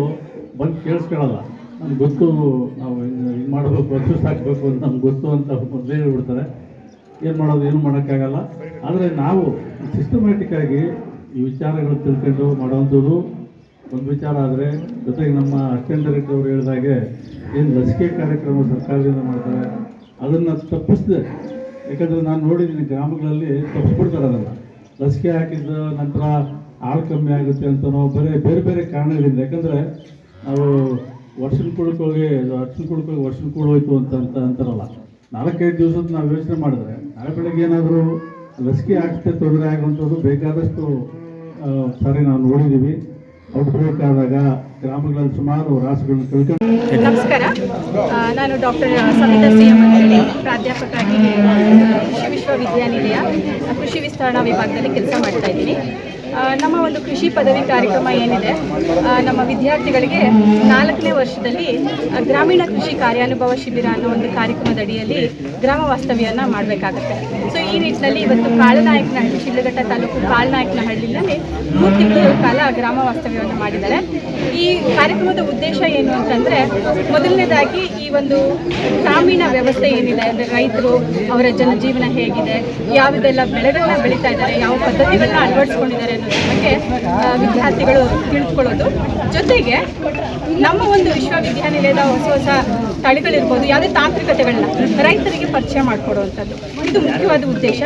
ಬಂದು ಕೇಳಿಸ್ಕೊಳ್ಳಲ್ಲ. ನಮ್ಗೆ ಗೊತ್ತು, ನಾವು ಹಿಂಗೆ ಮಾಡಬೇಕು, ಹಸು ಸಾಕಬೇಕು ಅಂತ ನಮ್ಗೆ ಗೊತ್ತು ಅಂತ ಮೊದಲೇ ಹೇಳ್ಬಿಡ್ತಾರೆ. ಏನು ಮಾಡೋದು, ಏನು ಮಾಡೋಕ್ಕಾಗಲ್ಲ. ಆದರೆ ನಾವು ಸಿಸ್ಟಮ್ಯಾಟಿಕ್ ಆಗಿ ಈ ವಿಚಾರಗಳು ತಿಳ್ಕೊಂಡು ಮಾಡೋವಂಥದ್ದು ಒಂದು ವಿಚಾರ. ಆದರೆ ಜೊತೆಗೆ ನಮ್ಮ ಅಸಿಸ್ಟೆಂಟ್ ಡೈರೆಕ್ಟರ್ ಅವರು ಹೇಳಿದಾಗೆ ಏನು ಲಸಿಕೆ ಕಾರ್ಯಕ್ರಮ ಸರ್ಕಾರದಿಂದ ಮಾಡ್ತಾರೆ ಅದನ್ನು ತಪ್ಪಿಸಿದೆ. ಯಾಕಂದರೆ ನಾನು ನೋಡಿದ್ದೀನಿ ಗ್ರಾಮಗಳಲ್ಲಿ ತಪ್ಪಿಸ್ಬಿಡ್ತಾರೆ ಅದನ್ನು. ಲಸಿಕೆ ಹಾಕಿದ ನಂತರ ಹಾಲು ಕಮ್ಮಿ ಆಗುತ್ತೆ ಅಂತನೋ ಬೇರೆ ಬೇರೆ ಕಾರಣಗಳಿಂದ. ಯಾಕಂದರೆ ನಾವು ವರ್ಷನ ಕುಳ್ಕೋಗಿ ಹೋಯ್ತು ಅಂತ ಅಂತಾರಲ್ಲ. 4-5 ದಿವಸದ ನಾವು ಯೋಚನೆ ಮಾಡಿದ್ರೆ ನಾಳೆ ಬೆಳಗ್ಗೆ ಏನಾದರೂ ಲಸಿಕೆ ಹಾಕ್ತೆ ತೊಂದರೆ ಆಗುವಂಥದ್ದು ಬೇಕಾದಷ್ಟು ಸಾರಿ ನಾವು ನೋಡಿದ್ದೀವಿ. ಔಟ್ಬ್ರೇಕ್ ಆದಾಗ ಗ್ರಾಮಗಳಲ್ಲಿ ಸುಮಾರು ರಾಸುಗಳನ್ನ ಕಳ್ಕೊಂಡು. ನಮಸ್ಕಾರ, ನಾನು ಡಾಕ್ಟರ್ ಸವಿತಾ ಸಿಎಂ ಅಂತೇಳಿ ಪ್ರಾಧ್ಯಾಪಕರಾಗಿ ಕೃಷಿ ವಿಶ್ವವಿದ್ಯಾನಿಲಯ ಕೃಷಿ ವಿಸ್ತರಣಾ ವಿಭಾಗದಲ್ಲಿ ಕೆಲಸ ಮಾಡ್ತಾ ಇದ್ದೀನಿ. ನಮ್ಮ ಒಂದು ಕೃಷಿ ಪದವಿ ಕಾರ್ಯಕ್ರಮ ಏನಿದೆ, ನಮ್ಮ ವಿದ್ಯಾರ್ಥಿಗಳಿಗೆ 4ನೇ ವರ್ಷದಲ್ಲಿ ಗ್ರಾಮೀಣ ಕೃಷಿ ಕಾರ್ಯಾನುಭವ ಶಿಬಿರ ಅನ್ನೋ ಒಂದು ಕಾರ್ಯಕ್ರಮದ ಅಡಿಯಲ್ಲಿ ಗ್ರಾಮ ವಾಸ್ತವ್ಯವನ್ನು ಮಾಡಬೇಕಾಗತ್ತೆ. ಸೊ ಈ ನಿಟ್ಟಿನಲ್ಲಿ ಇವತ್ತು ಕಾಳನಾಯಕನಹಳ್ಳಿ, ಶಿಡ್ಲಘಟ್ಟ ತಾಲೂಕು ಕಾಳನಾಯಕನಹಳ್ಳಿಯಲ್ಲಿ 3 ತಿಂಗಳ ಕಾಲ ಗ್ರಾಮ ವಾಸ್ತವ್ಯವನ್ನು ಮಾಡಿದ್ದಾರೆ. ಈ ಕಾರ್ಯಕ್ರಮದ ಉದ್ದೇಶ ಏನು ಅಂತಂದರೆ, ಮೊದಲನೇದಾಗಿ ಈ ಒಂದು ಗ್ರಾಮೀಣ ವ್ಯವಸ್ಥೆ ಏನಿದೆ, ಅಂದರೆ ರೈತರು ಅವರ ಜನಜೀವನ ಹೇಗಿದೆ, ಯಾವುದೆಲ್ಲ ಬೆಳೆಗಳನ್ನ ಬೆಳೀತಾ ಇದ್ದಾರೆ, ಯಾವ ಪದ್ಧತಿಗಳನ್ನ ಅಳವಡಿಸ್ಕೊಂಡಿದ್ದಾರೆ ಅನ್ನೋದ್ರ ಬಗ್ಗೆ ವಿದ್ಯಾರ್ಥಿಗಳು ತಿಳಿದುಕೊಳ್ಳೋದು. ಜೊತೆಗೆ ನಮ್ಮ ಒಂದು ವಿಶ್ವವಿದ್ಯಾನಿಲಯದ ಹೊಸ ತಳಿಗಳಿರ್ಬೋದು, ಯಾವುದೇ ತಾಂತ್ರಿಕತೆಗಳನ್ನ ರೈತರಿಗೆ ಪರಿಚಯ ಮಾಡಿಕೊಡುವಂಥದ್ದು, ಇದು ಮುಖ್ಯವಾದ ಉದ್ದೇಶ.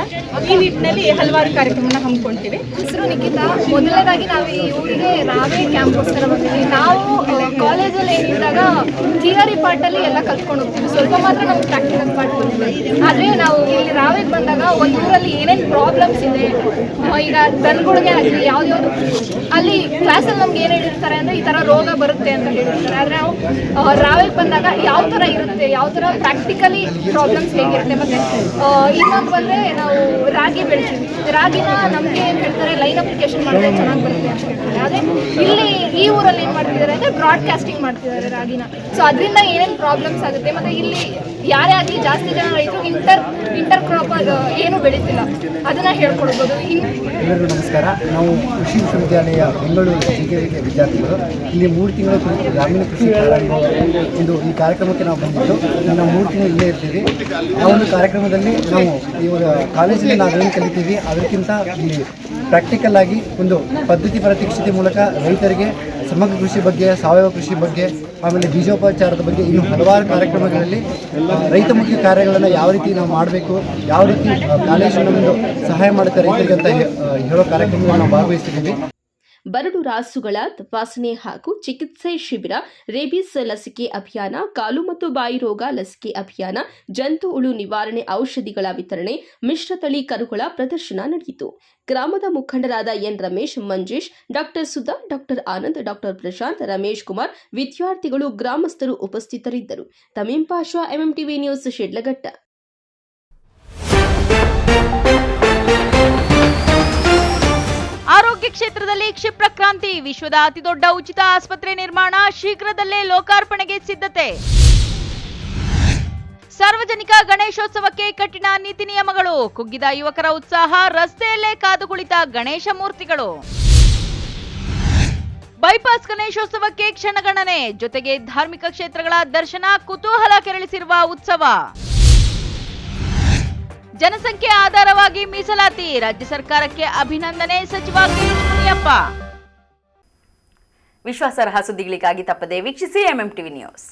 ಈ ನಿಟ್ಟಿನಲ್ಲಿ ಹಲವಾರು ಕಾರ್ಯಕ್ರಮನ ಹಮ್ಮಿಕೊಳ್ತೀವಿ. ಹೆಸರು ನಿಖಿತಾ. ಮೊದಲನೇದಾಗಿ ನಾವು ಈ ಊರಿಗೆ ರಾವೇ ಕ್ಯಾಂಪ್ಗೋಸ್ಕರ ಬರ್ತೀವಿ. ನಾವು ಕಾಲೇಜಲ್ಲಿ ಏನಿದ್ದಾಗ ಥಿಯರಿ ಪಾರ್ಟಲ್ಲಿ ಎಲ್ಲ ಕಲ್ತ್ಕೊಂಡು ಹೋಗ್ತೀವಿ, ಸ್ವಲ್ಪ ಮಾತ್ರ ನಮ್ಗೆ ಪ್ರಾಕ್ಟಿಕಲ್ ಪಾರ್ಟ್ ಬರ್ತೀವಿ. ಆದರೆ ನಾವು ಇಲ್ಲಿ ರಾವೇಗೆ ಬಂದಾಗ ಒಂದು ಊರಲ್ಲಿ ಏನೇನು ಪ್ರಾಬ್ಲಮ್ಸ್ ಇದೆ, ಈಗ ದನಗಳಿಗೆ ಆಗಲಿ ಯಾವ್ದ್ಯಾವುದು, ಅಲ್ಲಿ ಕ್ಲಾಸಲ್ಲಿ ನಮ್ಗೆ ಏನು ಹೇಳಿರ್ತಾರೆ ಅಂದರೆ ಈ ಥರ ರೋಗ ಬರುತ್ತೆ ಅಂತ ಹೇಳಿರ್ತಾರೆ. ಆದರೆ ನಾವು ರಾವೇಗೆ ಬಂದಾಗ ಯಾವ ಥರ ಇರುತ್ತೆ, ಯಾವ ಥರ ಪ್ರಾಕ್ಟಿಕಲಿ ಪ್ರಾಬ್ಲಮ್ಸ್ ಹೇಗಿರುತ್ತೆ. ಮತ್ತು ಇನ್ನೊಂದು ಬಂದರೆ ನಾವು ರಾಗಿ ಬೆಳಿತೀವಿ. ರಾಗಿನ ನಮಗೆ ಏನು ಹೇಳ್ತಾರೆ, ಲೈನ್ ಅಪ್ಲಿಕೇಶನ್ ಮಾಡಿದ್ರೆ ಚೆನ್ನಾಗಿ ಬರುತ್ತೆ ಅಂತ ಹೇಳ್ತಾರೆ. ಆದರೆ ಇಲ್ಲಿ ಈ ಊರಲ್ಲಿ ಏನು ಮಾಡ್ತಿದ್ದಾರೆ ಅಂದರೆ ಬ್ರಾಡ್ಕಾಸ್ಟಿಂಗ್ ಮಾಡ್ತಿದ್ದಾರೆ ರಾಗಿನ. ಸೊ ಅದರಿಂದ ಏನೇನು ಪ್ರಾಬ್ಲಮ್ಸ್ ಆಗುತ್ತೆ. ಮತ್ತು ಇಲ್ಲಿ ಯಾರೇ ಆಗಲಿ ಜಾಸ್ತಿ ಜನ ರೈತರು ಇಂಟರ್ ಕ್ರಾಪ್ ಏನು ಬೆಳೀತಿಲ್ಲ, ಅದನ್ನು ಹೇಳ್ಕೊಡ್ಬೋದು. ಎಲ್ಲರಿಗೂ ನಮಸ್ಕಾರ. ನಾವು ಕೃಷಿ ವಿಶ್ವವಿದ್ಯಾಲಯ ಬೆಂಗಳೂರು ಜಿಕೆವಿಕೆ ವಿದ್ಯಾರ್ಥಿಗಳು ಇಲ್ಲಿ 3 ತಿಂಗಳ ಗ್ರಾಮೀಣ ಕೃಷಿ ಇಂದು ಈ ಕಾರ್ಯಕ್ರಮಕ್ಕೆ ನಾವು ಬಂದಿದ್ದು. ನಾವು 3 ತಿಂಗಳು ಇಲ್ಲೇ ಇರ್ತೀವಿ. ಆ ಒಂದು ಕಾರ್ಯಕ್ರಮದಲ್ಲಿ ನಾವು ಇವಾಗ ಕಾಲೇಜಲ್ಲಿ ನಾವೇನು ಕಲಿತೀವಿ ಅದಕ್ಕಿಂತ ಇಲ್ಲಿ ಪ್ರಾಕ್ಟಿಕಲ್ ಆಗಿ ಒಂದು ಪದ್ಧತಿ ಪ್ರಾತ್ಯಕ್ಷಿತೆ ಮೂಲಕ ರೈತರಿಗೆ ಸಮಗ್ರ ಕೃಷಿ ಬಗ್ಗೆ, ಸಾವಯವ ಕೃಷಿ ಬಗ್ಗೆ, ಆಮೇಲೆ ಬೀಜೋಪಚಾರದ ಬಗ್ಗೆ ಇನ್ನೂ ಹಲವಾರು ಕಾರ್ಯಕ್ರಮಗಳಲ್ಲಿ ರೈತಮುಖಿ ಕಾರ್ಯಗಳನ್ನು ಯಾವ ರೀತಿ ನಾವು ಮಾಡಬೇಕು, ಯಾವ ರೀತಿ ಕಾಲೇಜು ನಮ್ಮದು ಸಹಾಯ ಮಾಡುತ್ತೆ ರೈತರಿಗೆ ಅಂತ ಹೇಳೋ ಕಾರ್ಯಕ್ರಮವನ್ನು ನಾವು ಭಾಗವಹಿಸ್ತಿದ್ದೀವಿ. ಬರಡು ರಾಸುಗಳ ತಪಾಸಣೆ ಹಾಗೂ ಚಿಕಿತ್ಸೆ ಶಿಬಿರ, ರೇಬಿಸ್ ಲಸಿಕೆ ಅಭಿಯಾನ, ಕಾಲು ಮತ್ತು ಬಾಯಿ ರೋಗ ಲಸಿಕೆ ಅಭಿಯಾನ, ಜಂತು ಹುಳು ನಿವಾರಣೆ ಔಷಧಿಗಳ ವಿತರಣೆ, ಮಿಶ್ರತಳಿ ಕರುಗಳ ಪ್ರದರ್ಶನ ನಡೆಯಿತು. ಗ್ರಾಮದ ಮುಖಂಡರಾದ N Ramesh, Manjesh, doctor Sudha, doctor Anand, doctor Prashant, Ramesh Kumar, ವಿದ್ಯಾರ್ಥಿಗಳು, ಗ್ರಾಮಸ್ಥರು ಉಪಸ್ಥಿತರಿದ್ದರು. Tameem Pasha, MMTV news, Shidlaghatta. ಆರೋಗ್ಯ ಕ್ಷೇತ್ರದಲ್ಲಿ ಕ್ಷಿಪ್ರ ಕ್ರಾಂತಿ, ವಿಶ್ವದ ಅತಿದೊಡ್ಡ ಉಚಿತ ಆಸ್ಪತ್ರೆ ನಿರ್ಮಾಣ, ಶೀಘ್ರದಲ್ಲೇ ಲೋಕಾರ್ಪಣೆಗೆ ಸಿದ್ಧತೆ. ಸಾರ್ವಜನಿಕ ಗಣೇಶೋತ್ಸವಕ್ಕೆ ಕಠಿಣ ನೀತಿ ನಿಯಮಗಳು, ಕುಗ್ಗಿದ ಯುವಕರ ಉತ್ಸಾಹ, ರಸ್ತೆಯಲ್ಲೇ ಕಾದು ಕುಳಿತ ಗಣೇಶ ಮೂರ್ತಿಗಳು. ಬೈಪಾಸ್ ಗಣೇಶೋತ್ಸವಕ್ಕೆ ಕ್ಷಣಗಣನೆ, ಜೊತೆಗೆ ಧಾರ್ಮಿಕ ಕ್ಷೇತ್ರಗಳ ದರ್ಶನ, ಕುತೂಹಲ ಕೆರಳಿಸಿರುವ ಉತ್ಸವ. ಜನಸಂಖ್ಯೆ ಆಧಾರವಾಗಿ ಮೀಸಲಾತಿ, ರಾಜ್ಯ ಸರ್ಕಾರಕ್ಕೆ ಅಭಿನಂದನೆ, ಸಚಿವ ಗಿರೀಶ್ ಮುನಿಯಪ್ಪ. ವಿಶ್ವಾಸಾರ್ಹ ಸುದ್ದಿಗಳಿಗಾಗಿ ತಪ್ಪದೆ ವೀಕ್ಷಿಸಿ ಎಂಎಂಟಿವಿ ನ್ಯೂಸ್.